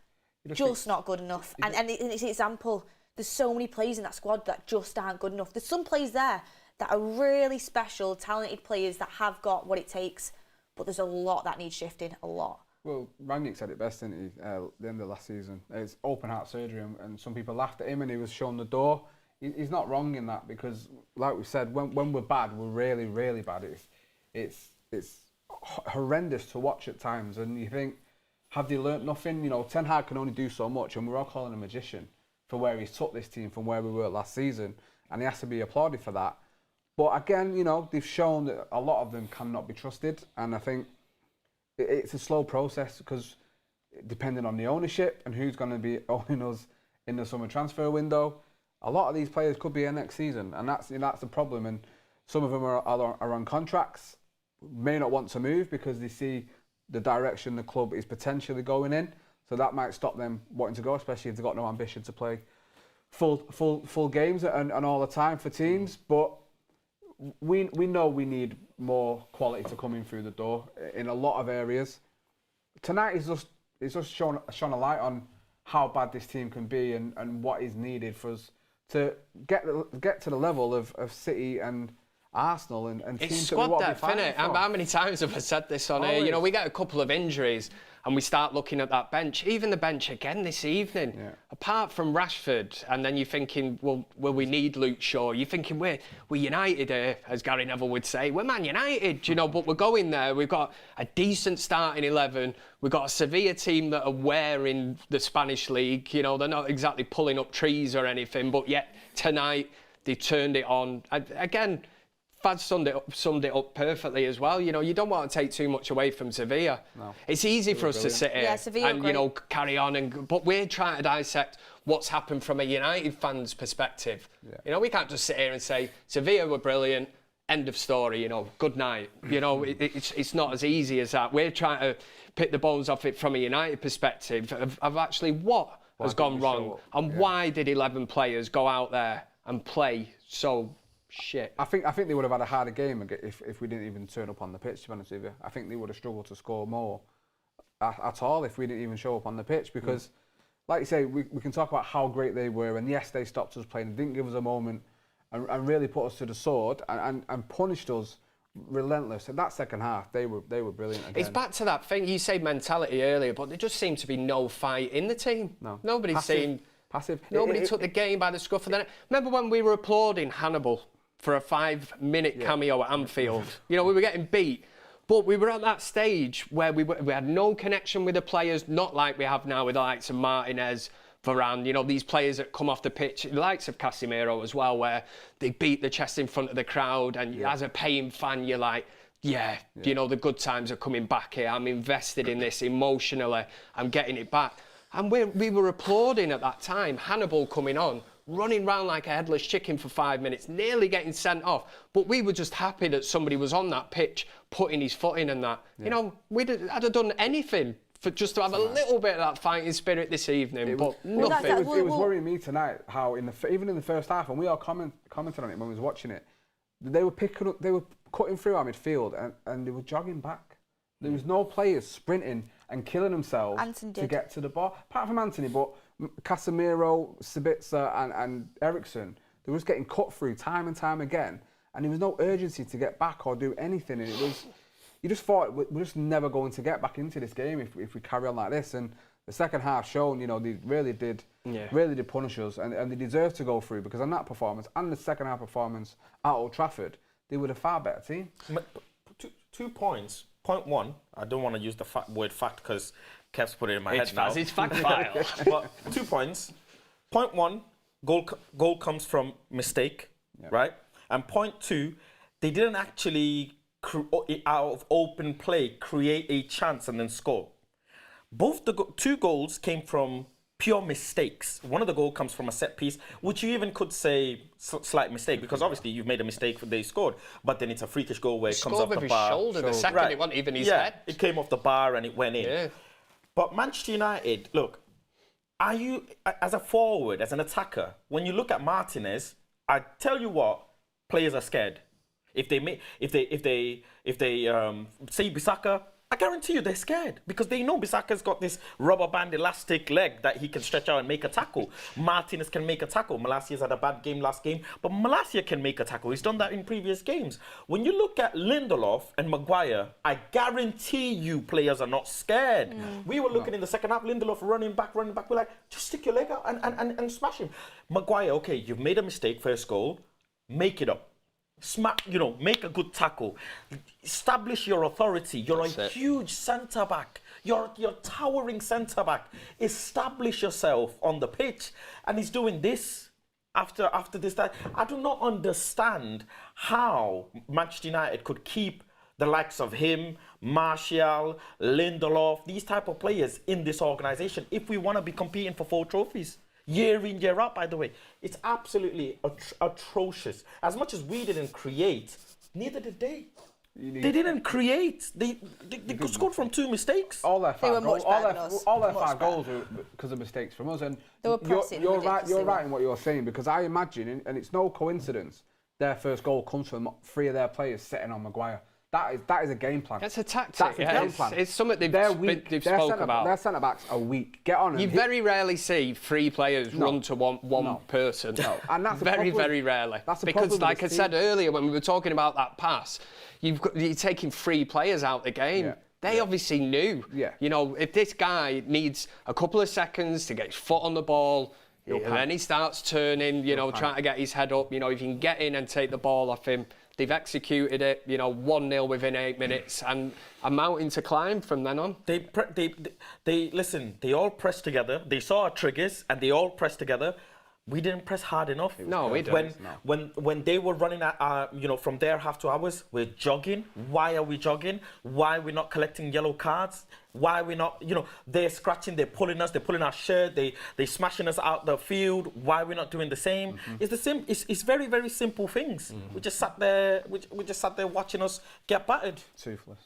Just not good enough. And it's an example. There's so many players in that squad that just aren't good enough. There's some players there that are really special, talented players that have got what it takes. But there's a lot that needs shifting. A lot. Well, Rangnick said it best, didn't he? At the end of last season, it's open heart surgery, and some people laughed at him, and he was shown the door. He's not wrong in that, because, like we said, when we're bad, we're really, really bad. It's horrendous to watch at times, and you think, have they learnt nothing? Ten Hag can only do so much, and we're all calling him a magician for where he's took this team from where we were last season, and he has to be applauded for that. But again, they've shown that a lot of them cannot be trusted, and I think it's a slow process, because depending on the ownership and who's going to be owning us in the summer transfer window, a lot of these players could be here next season, and that's the problem. And some of them are on contracts, may not want to move because they see the direction the club is potentially going in. So that might stop them wanting to go, especially if they've got no ambition to play full games and all the time for teams. But we know we need more quality to come in through the door in a lot of areas. Tonight is just shone a light on how bad this team can be and what is needed for us to get to the level of City and Arsenal and teams it's that we squad want to be depth, innit? fighting for. How many times have I said this on here? You know, we get a couple of injuries and we start looking at that bench, even the bench again this evening. Yeah. Apart from Rashford, and then you're thinking, well, will we need Luke Shaw? You're thinking, we're United here, as Gary Neville would say. We're Man United, you know, but we're going there. We've got a decent starting 11. We've got a Sevilla team that are wearing the Spanish league. You know, they're not exactly pulling up trees or anything, but yet tonight they turned it on. Again, Faz summed it up perfectly as well. You know, you don't want to take too much away from Sevilla. No. It's easy for us to sit here and, you know, carry on, but we're trying to dissect what's happened from a United fan's perspective. Yeah. You know, we can't just sit here and say, Sevilla were brilliant, end of story, you know, good night. You know, it's not as easy as that. We're trying to pick the bones off it from a United perspective of actually what has gone wrong and why did 11 players go out there and play so shit. I think they would have had a harder game if we didn't even turn up on the pitch, to be honest with you. I think they would have struggled to score more at all if we didn't even show up on the pitch because, like you say, we can talk about how great they were, and yes, they stopped us playing, didn't give us a moment, and really put us to the sword and punished us relentless. In that second half, they were brilliant again. It's back to that thing, you said mentality earlier, but there just seemed to be no fight in the team. No. Nobody Passive. Nobody took the game by the scruff of the neck. Remember when we were applauding Hannibal for a 5-minute cameo at Anfield? You know, we were getting beat. But we were at that stage where we had no connection with the players, not like we have now with the likes of Martinez, Varane, you know, these players that come off the pitch, the likes of Casemiro as well, where they beat the chest in front of the crowd, and as a paying fan, you're like, you know, the good times are coming back here. I'm invested in this emotionally. I'm getting it back. And we were applauding at that time, Hannibal coming on, running round like a headless chicken for 5 minutes, nearly getting sent off. But we were just happy that somebody was on that pitch, putting his foot in and that. Yeah. You know, I'd have done anything for just to have a little bit of that fighting spirit this evening, but nothing. It was worrying me tonight how even in the first half, and we all commented on it when we was watching it, they were cutting through our midfield and they were jogging back. There was no players sprinting and killing themselves to get to the ball. Apart from Anthony, but Casemiro, Sabitzer and Eriksen, they were just getting cut through time and time again. And there was no urgency to get back or do anything. And you just thought, we're just never going to get back into this game if we carry on like this. And the second half shown, you know, they really did punish us. And they deserved to go through because on that performance and the second half performance at Old Trafford, they were a far better team. 2 points. Point one, I don't want to use the word fact because Kev's put it in my head now. It's fact file. But 2 points. Point one, goal comes from mistake, right? And point two, they didn't actually, out of open play, create a chance and then score. Both the 2 goals came from pure mistakes. One of the goals comes from a set piece, which you even could say slight mistake, because obviously you've made a mistake when they scored, but then it's a freakish goal where it comes off the bar. Shoulder. The second, it wasn't even his head. It came off the bar and it went in. Yeah. But Manchester United, look, are you, as a forward, as an attacker, when you look at Martinez, I tell you what, players are scared. If they say Bissaka, I guarantee you they're scared because they know Bissaka's got this rubber band elastic leg that he can stretch out and make a tackle. Martinez can make a tackle. Malacia's had a bad game last game, but Malacia can make a tackle. He's done that in previous games. When you look at Lindelof and Maguire, I guarantee you players are not scared. We were looking in the second half, Lindelof running back. We're like, just stick your leg out and smash him. Maguire, okay, you've made a mistake, first goal, make it up. Make a good tackle. Establish your authority. You're a huge centre back. You're towering centre back. Establish yourself on the pitch. And he's doing this after this. That I do not understand how Manchester United could keep the likes of him, Martial, Lindelof, these type of players in this organisation if we want to be competing for 4 trophies. Year in, year out, by the way. It's absolutely atrocious. As much as we didn't create, neither did they. They didn't create. They scored from 2 mistakes. All their They were 5 much goals, all better their, than us. all their Much 5 better. goals were because of mistakes from us. And They were pressing you're right. ridiculously You're right well. in what you're saying, because I imagine, and it's no coincidence, their first goal comes from 3 of their players sitting on Maguire. That is a game plan. That's a tactic. That's a yeah. game plan. It's something they've They're weak. they've Their spoke about. Their centre backs are weak. Get on. You very rarely see 3 players run to one person. No. And that's a very, problem. very rarely. That's a because, problem like I with this said team. earlier, when we were talking about that pass, you're taking 3 players out the game. Yeah. They obviously knew. Yeah. You know, if this guy needs a couple of seconds to get his foot on the ball, and then he starts turning, trying to get his head up. You know, if you can get in and take the ball off him, they've executed it. 1-0 within 8 minutes, and a mountain to climb from then on. They listen. They all pressed together. They saw our triggers, and they all pressed together. We didn't press hard enough. No, we didn't. When they were running at from their half to ours, we're jogging. Why are we jogging? Why are we not collecting yellow cards? Why are we not? They're scratching. They're pulling us. They're pulling our shirt. They smashing us out the field. Why are we not doing the same? Mm-hmm. It's the same. It's very, very simple things. We just sat there. We just sat there watching us get battered. Toothless.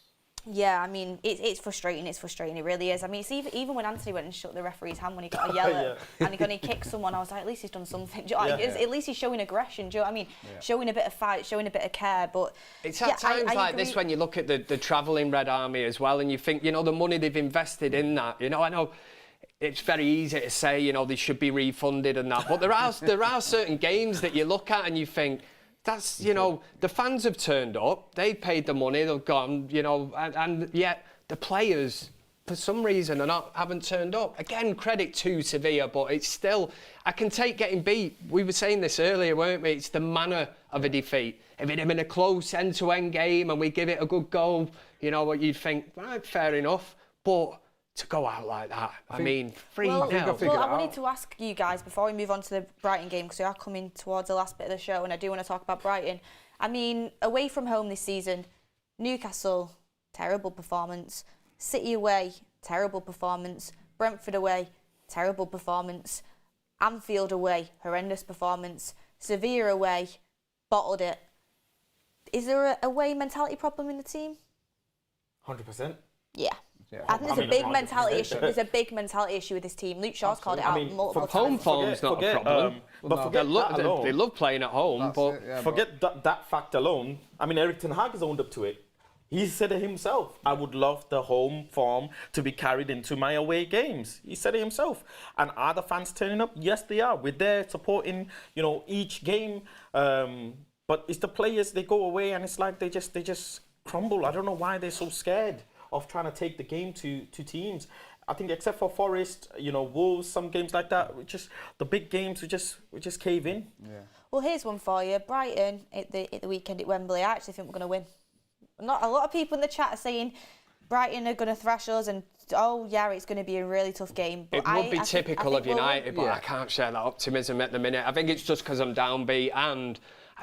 Yeah, I mean, it's frustrating. It's frustrating. It really is. I mean, it's even when Anthony went and shook the referee's hand when he got a yellow and he kicked someone, I was like, at least he's done something. Do you know what I mean? At least he's showing aggression. Do you know what I mean? Yeah. Showing a bit of fight, showing a bit of care. But it's at times I like agree. this when you look at the travelling Red Army as well, and you think, the money they've invested in that. I know it's very easy to say, they should be refunded and that, but there are certain games that you look at and you think, that's, the fans have turned up, they paid the money, they've gone, and yet the players, for some reason, haven't turned up. Again, credit to Sevilla, but it's still, I can take getting beat. We were saying this earlier, weren't we? It's the manner of a defeat. If it had been a close end-to-end game and we give it a good goal, what you'd think, right, fair enough. But to go out like that, I mean, 3-0. Well, I wanted to ask you guys before we move on to the Brighton game, because we are coming towards the last bit of the show, and I do want to talk about Brighton. I mean, away from home this season, Newcastle, terrible performance. City away, terrible performance. Brentford away, terrible performance. Anfield away, horrendous performance. Sevilla away, bottled it. Is there a away mentality problem in the team? 100%. Yeah. Yeah. I think there's a big 100%. mentality issue. There's a big mentality issue with this team. Luke Shaw's called it out multiple home times. form's not a problem. But forget that alone. They love playing at home, That's but it, yeah, Forget that fact alone. I mean, Eric Ten Hag has owned up to it. He said it himself. I would love the home form to be carried into my away games. He said it himself. And are the fans turning up? Yes, they are. We're there supporting, each game. But it's the players, they go away and it's like they just crumble. I don't know why they're so scared of trying to take the game to teams. I think except for Forest, Wolves, some games like that, the big games we just cave in. Yeah. Well, here's one for you. Brighton at the weekend at Wembley. I actually think we're going to win. Not a lot of people in the chat are saying Brighton are going to thrash us, and it's going to be a really tough game. But it would be typical of United, but Yeah. I can't share that optimism at the minute. I think it's just because I'm downbeat, and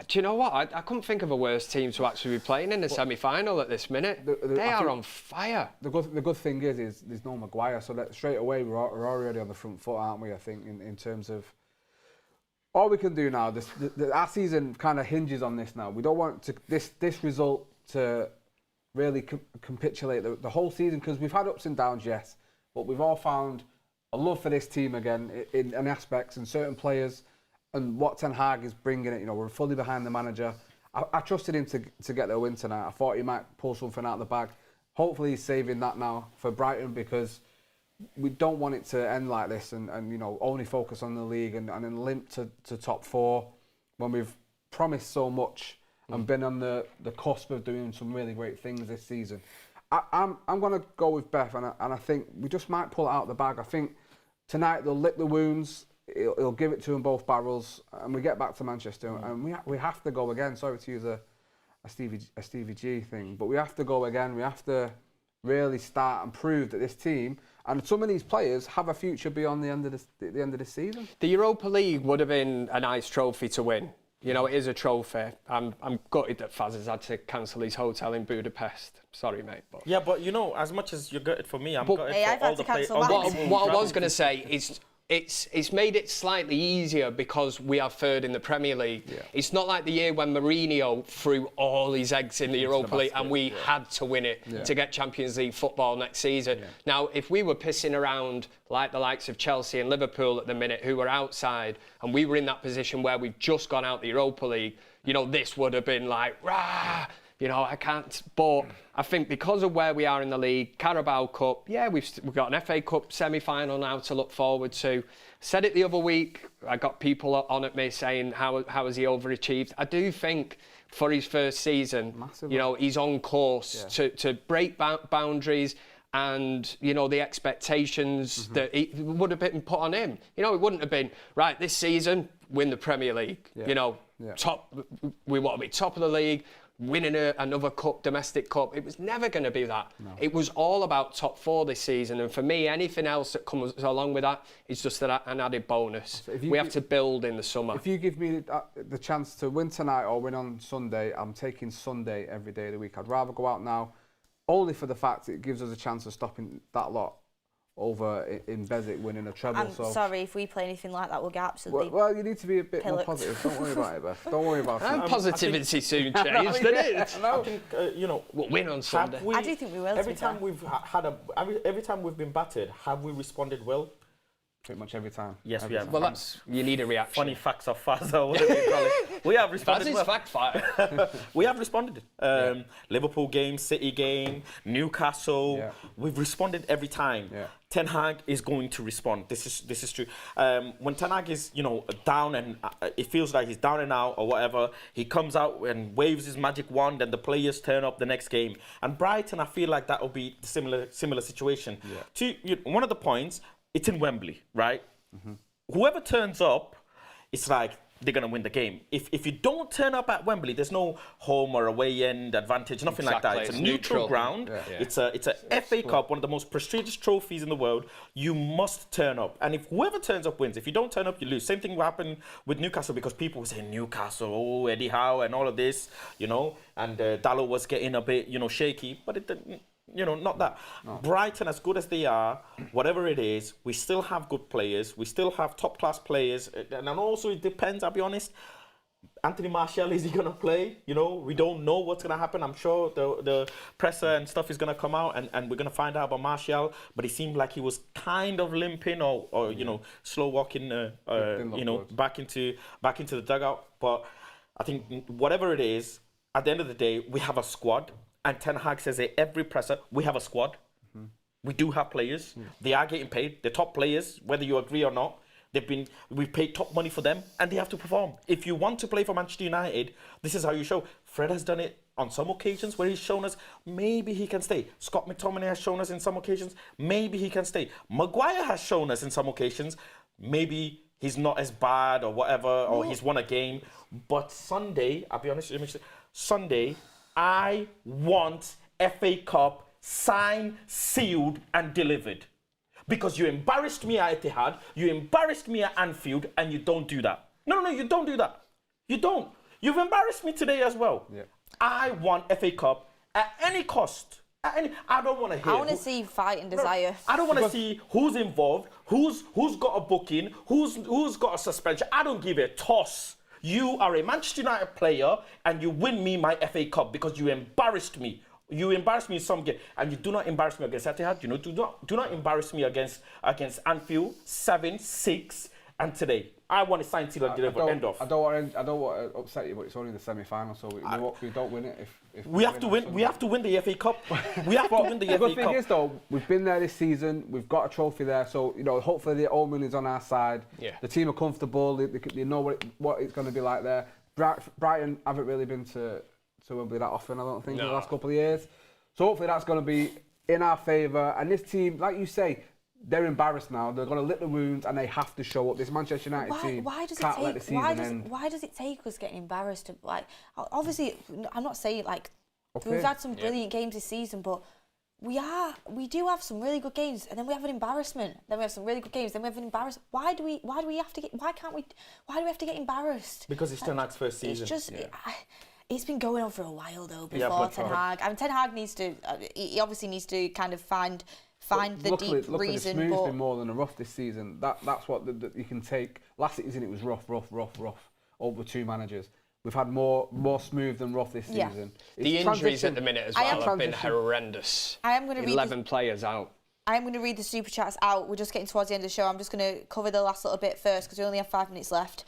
do you know what? I couldn't think of a worse team to actually be playing in the semi-final at this minute. They are on fire. The good thing is there's no Maguire, so that straight away we're already on the front foot, aren't we? I think in terms of all we can do now. Our season kind of hinges on this now. We don't want this result to really capitulate the whole season, because we've had ups and downs, yes, but we've all found a love for this team again in aspects and certain players. And what Ten Hag is bringing it, we're fully behind the manager. I trusted him to get the win tonight. I thought he might pull something out of the bag. Hopefully he's saving that now for Brighton, because we don't want it to end like this and only focus on the league and then limp to top 4 when we've promised so much and been on the cusp of doing some really great things this season. I'm going to go with Beth, and I think we just might pull it out of the bag. I think tonight they'll lick the wounds. He'll give it to them both barrels, and we get back to Manchester, and we have to go again. Sorry to use a Stevie G thing, but we have to go again. We have to really start and prove that this team and some of these players have a future beyond the end of the season. The Europa League would have been a nice trophy to win. It is a trophy. I'm gutted that Faz has had to cancel his hotel in Budapest. Sorry, mate. But Yeah, but as much as you're gutted for me, I'm gutted Hey, for I've all had the to cancel players. mine. what I was going to say is, it's made it slightly easier because we are third in the Premier League. Yeah. It's not like the year when Mourinho threw all his eggs in the Europa League and we had to win it to get Champions League football next season. Now, if we were pissing around like the likes of Chelsea and Liverpool at the minute, who were outside, and we were in that position where we've just gone out the Europa League, you know, this would have been like, rah! You know, I can't. But I think because of where we are in the league, Carabao Cup, we've got an FA Cup semi-final now to look forward to. Said it the other week. I got people on at me saying, how has he overachieved? I do think for his first season, Massively. you know, he's on course to break boundaries and, you know, the expectations that would have been put on him. You know, it wouldn't have been, right, this season, win the Premier League. You know, we want to be top of the league, winning another cup, domestic cup. It was never going to be that. No. It was all about top 4 this season. And for me, anything else that comes along with that is just an added bonus. So we have to build in the summer. If you give me the chance to win tonight or win on Sunday, I'm taking Sunday every day of the week. I'd rather go out now, only for the fact it gives us a chance of stopping that lot over in Bezic winning a treble. I'm sorry, if we play anything like that, we'll get absolutely well, you need to be a bit more pilloced. positive. Don't worry about it, Beth. Don't worry about it. Positivity soon changed, didn't it? I think, you know, we'll win on Sunday. I do think we will. Every time every time we've been battered, have we responded well? Pretty much every time. Yes, we have. Well, you need a reaction. Funny facts of Fazza, whatever you call it. We have responded Faz's well. fact fire. We have responded. Liverpool game, City game, Newcastle. Yeah. We've responded every time. Yeah. Ten Hag is going to respond. This is true. When Ten Hag is, you know, down and it feels like he's down and out or whatever, he comes out and waves his magic wand and the players turn up the next game. And Brighton, I feel like that will be a similar situation. Yeah. One of the points, it's in Wembley, right? Whoever turns up, it's like they're going to win the game. If you don't turn up at Wembley, there's no home or away end advantage, nothing like that. It's a neutral ground. Yeah. It's a FA Cup, one of the most prestigious trophies in the world. You must turn up. And if whoever turns up wins. If you don't turn up, you lose. Same thing will happen with Newcastle because people will say Newcastle, oh, Eddie Howe and all of this, you know. And Dallo was getting a bit, you know, shaky. But it didn't. You know, not that. No. Brighton, as good as they are, whatever it is, we still have good players. We still have top-class players. And also, it depends, I'll be honest. Anthony Martial, is he going to play? You know, we don't know what's going to happen. I'm sure the presser and stuff is going to come out and we're going to find out about Martial. But it seemed like he was kind of limping or you know, slow walking, you know, back into the dugout. But I think whatever it is, at the end of the day, we have a squad. And Ten Hag says it every presser, we have a squad. We do have players. They are getting paid. They're top players, whether you agree or not. We've paid top money for them, and they have to perform. If you want to play for Manchester United, this is how you show. Fred has done it on some occasions where he's shown us maybe he can stay. Scott McTominay has shown us in some occasions maybe he can stay. Maguire has shown us in some occasions maybe he's not as bad or whatever, or he's won a game. But Sunday, I'll be honest with you, Sunday, I want FA Cup signed, sealed and delivered. Because you embarrassed me at Etihad, you embarrassed me at Anfield, and you don't do that. No, you don't do that. You don't. You've embarrassed me today as well. Yeah. I want FA Cup at any cost. I don't want to hear. I want to see fight and desire. I don't want to see who's involved, who's got a booking, who's got a suspension. I don't give a toss. You are a Manchester United player and you win me my FA Cup because you embarrassed me. You embarrassed me in some game, and you do not embarrass me against Etihad. You know, do not embarrass me against Anfield 7-6 and today. I want to sign till I deliver. End off. I don't want to upset you, but it's only the semi-final, so we don't win it. If we have to win. We have to win the FA Cup. We have to win the FA Cup. The good thing is, though, we've been there this season. We've got a trophy there, so you know, hopefully the omen is on our side. Yeah. The team are comfortable. They know what it's going to be like there. Brighton haven't really been to Wembley that often, I don't think, in the last couple of years. So hopefully that's going to be in our favour. And this team, like you say, they're embarrassed now. They're going to lick the wounds and they have to show up. This Manchester United team can't let the season end. Why does it take us getting embarrassed? Like, obviously, I'm not saying like we've had some brilliant games this season, but we do have some really good games, and then we have an embarrassment. Then we have some really good games, then we have an embarrassment. Why do we have to get embarrassed? Because it's Ten Hag's first season. It's just. It's been going on for a while though before Ten Hag. I mean, Ten Hag needs to. He obviously needs to kind of find find the luckily, deep luckily reason. the smooth's But been more than the rough this season. That's what you can take. Last season it was rough over 2 managers. We've had more smooth than rough this Yeah. season. The It's injuries transition. at the minute as I well am- have been Transition. horrendous. I am going to read 11 players out. I'm going to read the super chats out. We're just getting towards the end of the show. I'm just going to cover the last little bit first because we only have 5 minutes left.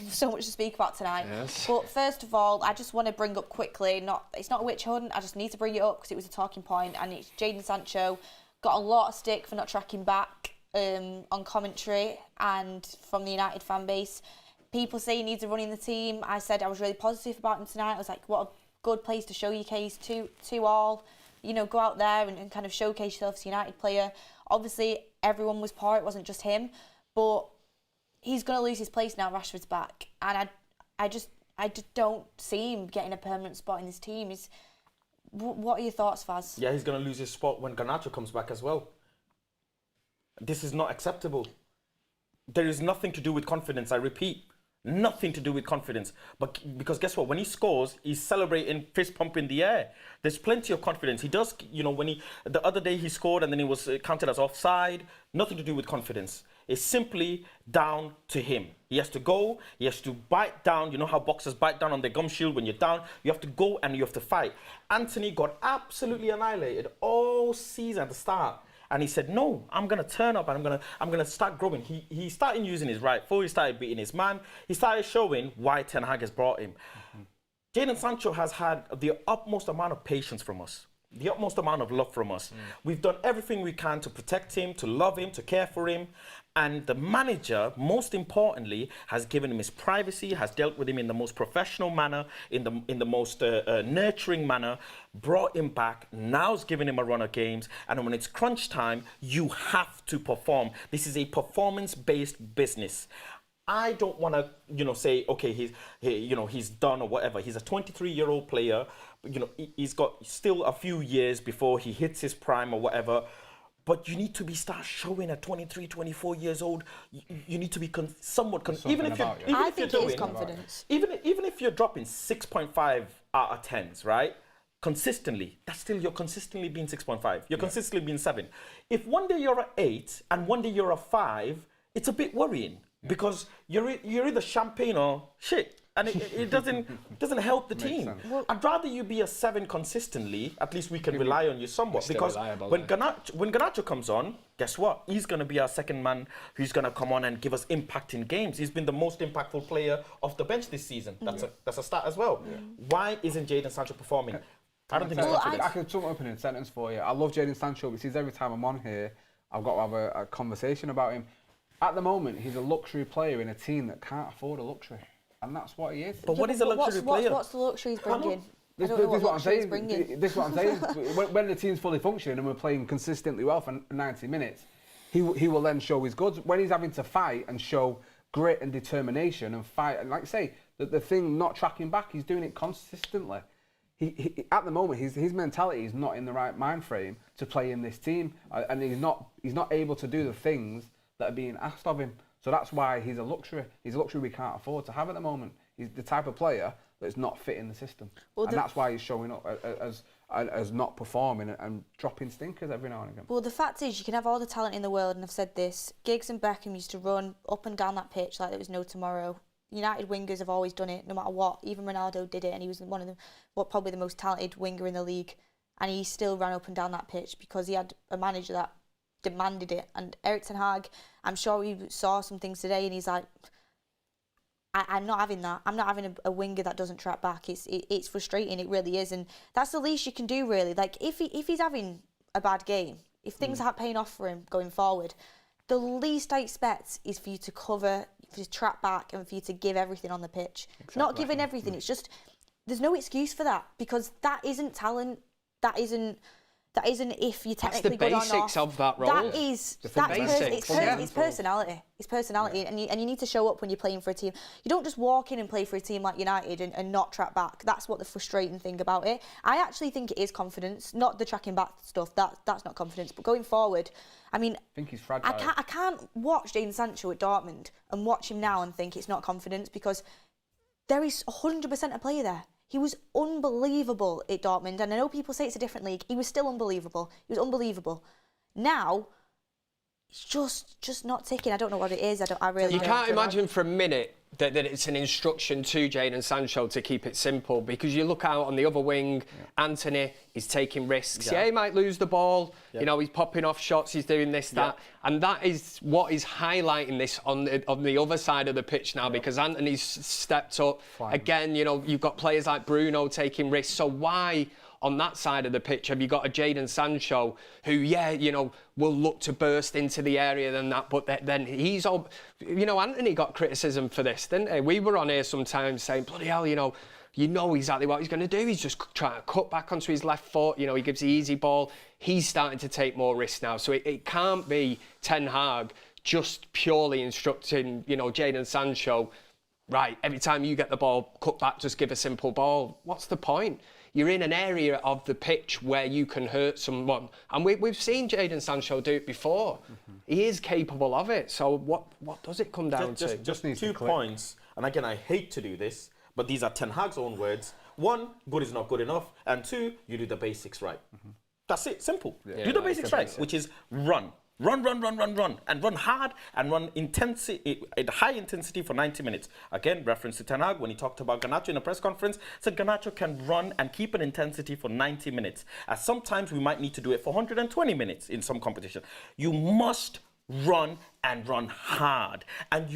So much to speak about tonight. Yes. But first of all, I just want to bring up quickly, it's not a witch hunt, I just need to bring it up because it was a talking point, and it's Jadon Sancho got a lot of stick for not tracking back on commentary and from the United fan base. People say he needs a run in the team. I said I was really positive about him tonight. I was like, what a good place to show your case to all. You know, go out there and kind of showcase yourself as a United player. Obviously, everyone was poor. It wasn't just him. But he's going to lose his place now. Rashford's back. And I just don't see him getting a permanent spot in this team. What are your thoughts, Faz? Yeah, he's going to lose his spot when Garnacho comes back as well. This is not acceptable. There is nothing to do with confidence, I repeat. Nothing to do with confidence. But because guess what? When he scores, he's celebrating, fist pump in the air. There's plenty of confidence. He does, you know, the other day he scored and then he was counted as offside. Nothing to do with confidence. It's simply down to him. He has to go, he has to bite down. You know how boxers bite down on their gum shield when you're down? You have to go and you have to fight. Anthony got absolutely annihilated all season at the start. And he said, no, I'm going to turn up and I'm gonna start growing. He started using his right foot. He started beating his man. He started showing why Ten Hag has brought him. Jadon Sancho has had the utmost amount of patience from us, the utmost amount of love from us. We've done everything we can to protect him, to love him, to care for him. And the manager, most importantly, has given him his privacy, has dealt with him in the most professional manner, in the most nurturing manner, brought him back, now's giving him a run of games. And when it's crunch time, you have to perform. This is a performance-based business. I don't want to, say, okay, he's done or whatever. He's a 23-year-old player. He's got still a few years before he hits his prime or whatever. But you need to start showing at 23, 24 years old. You need to be somewhat even if you're I think it is confidence. Even if you're dropping 6.5 out of 10s, right? Consistently, that's still you're consistently being 6.5. You're consistently being 7. If one day you're a 8 and one day you're a 5, it's a bit worrying because you're either champagne or shit. And it doesn't help the team. I'd rather you be a 7 consistently. At least we can rely on you somewhat. Because when Garnacho comes on, guess what? He's going to be our second man who's going to come on and give us impact in games. He's been the most impactful player off the bench this season. That's a start as well. Yeah. Why isn't Jadon Sancho performing? I don't think he's confident. I can sum it up in a sentence for you. I love Jadon Sancho because every time I'm on here, I've got to have a conversation about him. At the moment, he's a luxury player in a team that can't afford a luxury. And that's what he is. But what is a luxury player? What's the luxury he's bringing? This is what I'm saying. When the team's fully functioning and we're playing consistently well for 90 minutes, he will then show his goods. When he's having to fight and show grit and determination and fight, and like I say, the thing not tracking back, he's doing it consistently. He at the moment, his mentality is not in the right mind frame to play in this team, and he's not able to do the things that are being asked of him. So that's why he's a luxury. He's a luxury we can't afford to have at the moment. He's the type of player that's not fitting the system. And that's why he's showing up as not performing and dropping stinkers every now and again. Well, the fact is, you can have all the talent in the world, and I've said this, Giggs and Beckham used to run up and down that pitch like there was no tomorrow. United wingers have always done it, no matter what. Even Ronaldo did it, and he was one of them, probably the most talented winger in the league. And he still ran up and down that pitch because he had a manager that demanded it. And Erik ten Hag, I'm sure he saw some things today and he's like, I'm not having that. I'm not having a winger that doesn't track back. It's frustrating, it really is. And that's the least you can do, really. Like, if he's having a bad game, if things aren't paying off for him going forward, the least I expect is for you to cover, for you to track back and for you to give everything on the pitch. Exactly. Not giving everything, it's just, there's no excuse for that because that isn't talent, that isn't if you're technically good or not. That's the basics of that role. It's personality. It's personality, yeah. and you need to show up when you're playing for a team. You don't just walk in and play for a team like United and not track back. That's what the frustrating thing about it. I actually think it is confidence, not the tracking back stuff. That's not confidence. But going forward, I mean, I think he's fragile. I can't watch Jadon Sancho at Dortmund and watch him now and think it's not confidence because there is 100% a player there. He was unbelievable at Dortmund, and I know people say it's a different league. He was still unbelievable. He was unbelievable. Now, it's just not ticking. I don't know what it is. I really You don't. can't imagine for a minute that it's an instruction to Jadon Sancho to keep it simple, because you look out on the other wing, Anthony is taking risks. Yeah, he might lose the ball. You know, he's popping off shots, he's doing this, that. And that is what is highlighting this on the other side of the pitch now, because Anthony's stepped up. Again, you know, you've got players like Bruno taking risks. So why on that side of the pitch have you got a Jadon Sancho who, you know, will look to burst into the area than that, but then he's all, you know, Anthony got criticism for this, didn't he? We were on here sometimes saying, bloody hell, you know exactly what he's going to do. He's just trying to cut back onto his left foot. You know, he gives the easy ball. He's starting to take more risks now. So it can't be Ten Hag just purely instructing, you know, Jadon Sancho, right, every time you get the ball, cut back, just give a simple ball. What's the point? You're in an area of the pitch where you can hurt someone. And we've seen Jadon Sancho do it before. He is capable of it. So what does it come down to? Just needs 2 points. And again, I hate to do this, but these are Ten Hag's own words. 1, good is not good enough. And 2, you do the basics right. That's it, simple. Do the basics right, which is run. Run, and run hard, and run at high intensity for 90 minutes. Again, reference to Ten Hag when he talked about Garnacho in a press conference, said Garnacho can run and keep an intensity for 90 minutes. As sometimes we might need to do it for 120 minutes in some competition. You must run and run hard, and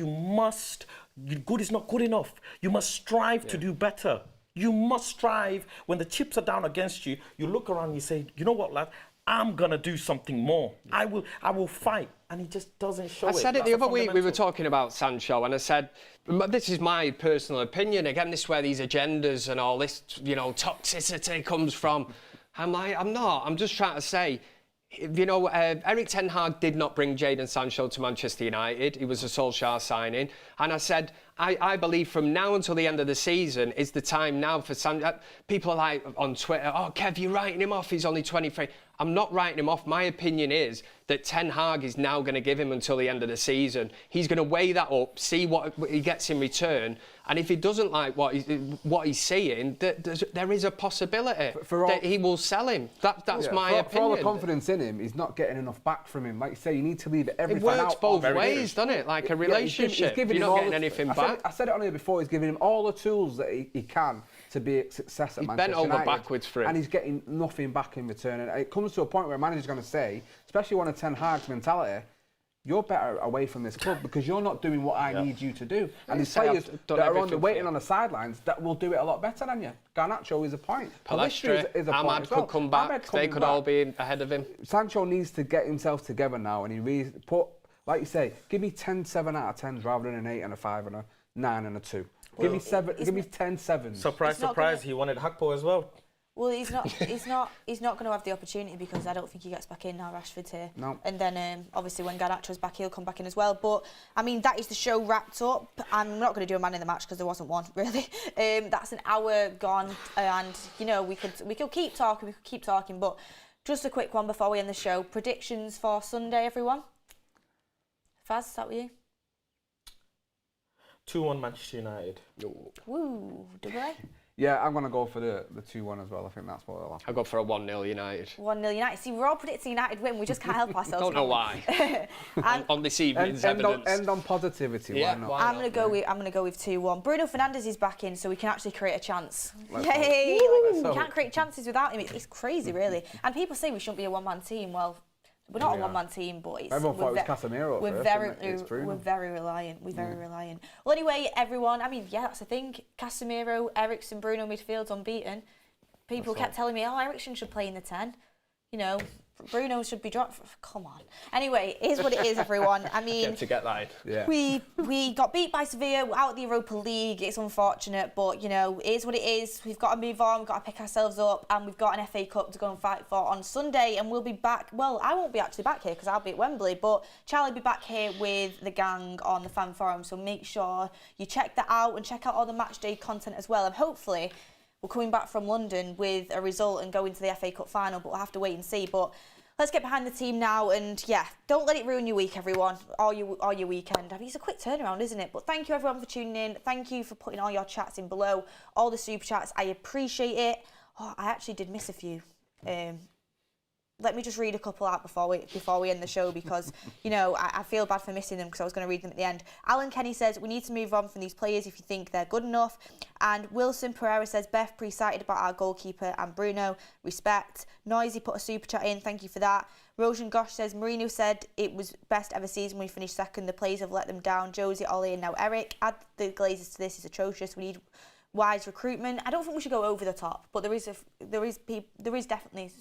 good is not good enough. You must strive to do better. You must strive. When the chips are down against you, you look around and you say, you know what, lad? I'm going to do something more. I will fight. And he just doesn't show it. I said it the other week, we were talking about Sancho, and I said, this is my personal opinion. Again, this is where these agendas and all this, you know, toxicity comes from. I'm like, I'm not. I'm just trying to say, you know, Eric Ten Hag did not bring Jadon Sancho to Manchester United. He was a Solskjaer signing. And I said, I believe from now until the end of the season is the time now for Sancho. People are like on Twitter, oh, Kev, you're writing him off. He's only 23. I'm not writing him off. My opinion is that Ten Hag is now going to give him until the end of the season. He's going to weigh that up, see what he gets in return. And if he doesn't like what he's seeing, there is a possibility that he will sell him. That's my opinion. For all the confidence in him, he's not getting enough back from him. Like you say, you need to leave everything out. It works both ways, doesn't it? Like a relationship. You're not getting anything back. I said it on here before, he's giving him all the tools that he can to be a success at Manchester United. He bent over backwards for him. And he's getting nothing back in return. And it comes to a point where a manager's going to say, especially one of Ten Hag's mentality, you're better away from this club because you're not doing what I need you to do. And there's players that are waiting on the sidelines that will do it a lot better than you. Garnacho is a point. Palestra, Ahmad could come back. They could all be ahead of him. Sancho needs to get himself together now, and he really like you say, give me 10 7 out of 10s rather than an 8 and a 5 and a 9 and a 2. Give me 10 7s. Surprise, he wanted Hakpo as well. Well, he's not going to have the opportunity because I don't think he gets back in now. Rashford's here, and then obviously when Garnacho's back, he'll come back in as well. But I mean, that is the show wrapped up. I'm not going to do a man in the match because there wasn't one really. That's an hour gone, and you know we could keep talking, but just a quick one before we end the show. Predictions for Sunday, everyone. Faz, start with you. 2-1 Manchester United. Woo, Dubai. Yeah, I'm going to go for the 2-1 as well. I think that's what I'll have. I'll go for a 1-0 United. 1-0 United. See, we're all predicting United win. We just can't help ourselves. Don't know why. on this evening's evidence. End on positivity. Yeah, why not? I'm going to go with 2-1. Bruno Fernandes is back in, so we can actually create a chance. Yay! We can't create chances without him. It's crazy, really. And people say we shouldn't be a one-man team. Well, we're not a one-man team, but everyone thought it was Casemiro. We're very reliant. We're very reliant. Well, anyway, everyone. I mean, yeah, that's the thing. Casemiro, Eriksen, Bruno midfield's unbeaten. People kept telling me, "Oh, Eriksen should play in the 10." You know, Bruno should be dropped. Come on. Anyway, here's what it is, everyone. I mean, to get that. Yeah. We got beat by Sevilla out of the Europa League. It's unfortunate, but you know, it is what it is. We've got to move on. We've got to pick ourselves up, and we've got an FA Cup to go and fight for on Sunday. And we'll be back. Well, I won't be actually back here because I'll be at Wembley, but Charlie will be back here with the gang on the fan forum. So make sure you check that out and check out all the match day content as well. And hopefully, we're coming back from London with a result and going to the FA Cup final, but we'll have to wait and see. But let's get behind the team now, and yeah, don't let it ruin your week, everyone, or your weekend. I mean, it's a quick turnaround, isn't it? But thank you, everyone, for tuning in. Thank you for putting all your chats in below, all the super chats. I appreciate it. Oh, I actually did miss a few. let me just read a couple out before we end the show, because, you know, I feel bad for missing them because I was going to read them at the end. Alan Kenny says, we need to move on from these players if you think they're good enough. And Wilson Pereira says, Beth, pretty excited about our goalkeeper and Bruno. Respect. Noisy put a super chat in. Thank you for that. Roshan Gosh says, Mourinho said it was best ever season when we finished second. The players have let them down. Josie, Ollie and now Eric. Add the Glazers to this is atrocious. We need wise recruitment. I don't think we should go over the top, but there is definitely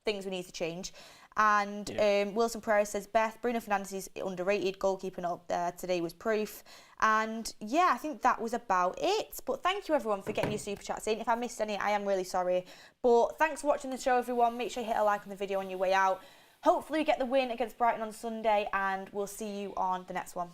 things we need to change. And Wilson Pereira says, Beth, Bruno Fernandes is underrated. Goalkeeping up there today was proof. And yeah, I think that was about it. But thank you everyone for getting your super chats in. If I missed any, I am really sorry. But thanks for watching the show, everyone. Make sure you hit a like on the video on your way out. Hopefully we get the win against Brighton on Sunday, and we'll see you on the next one.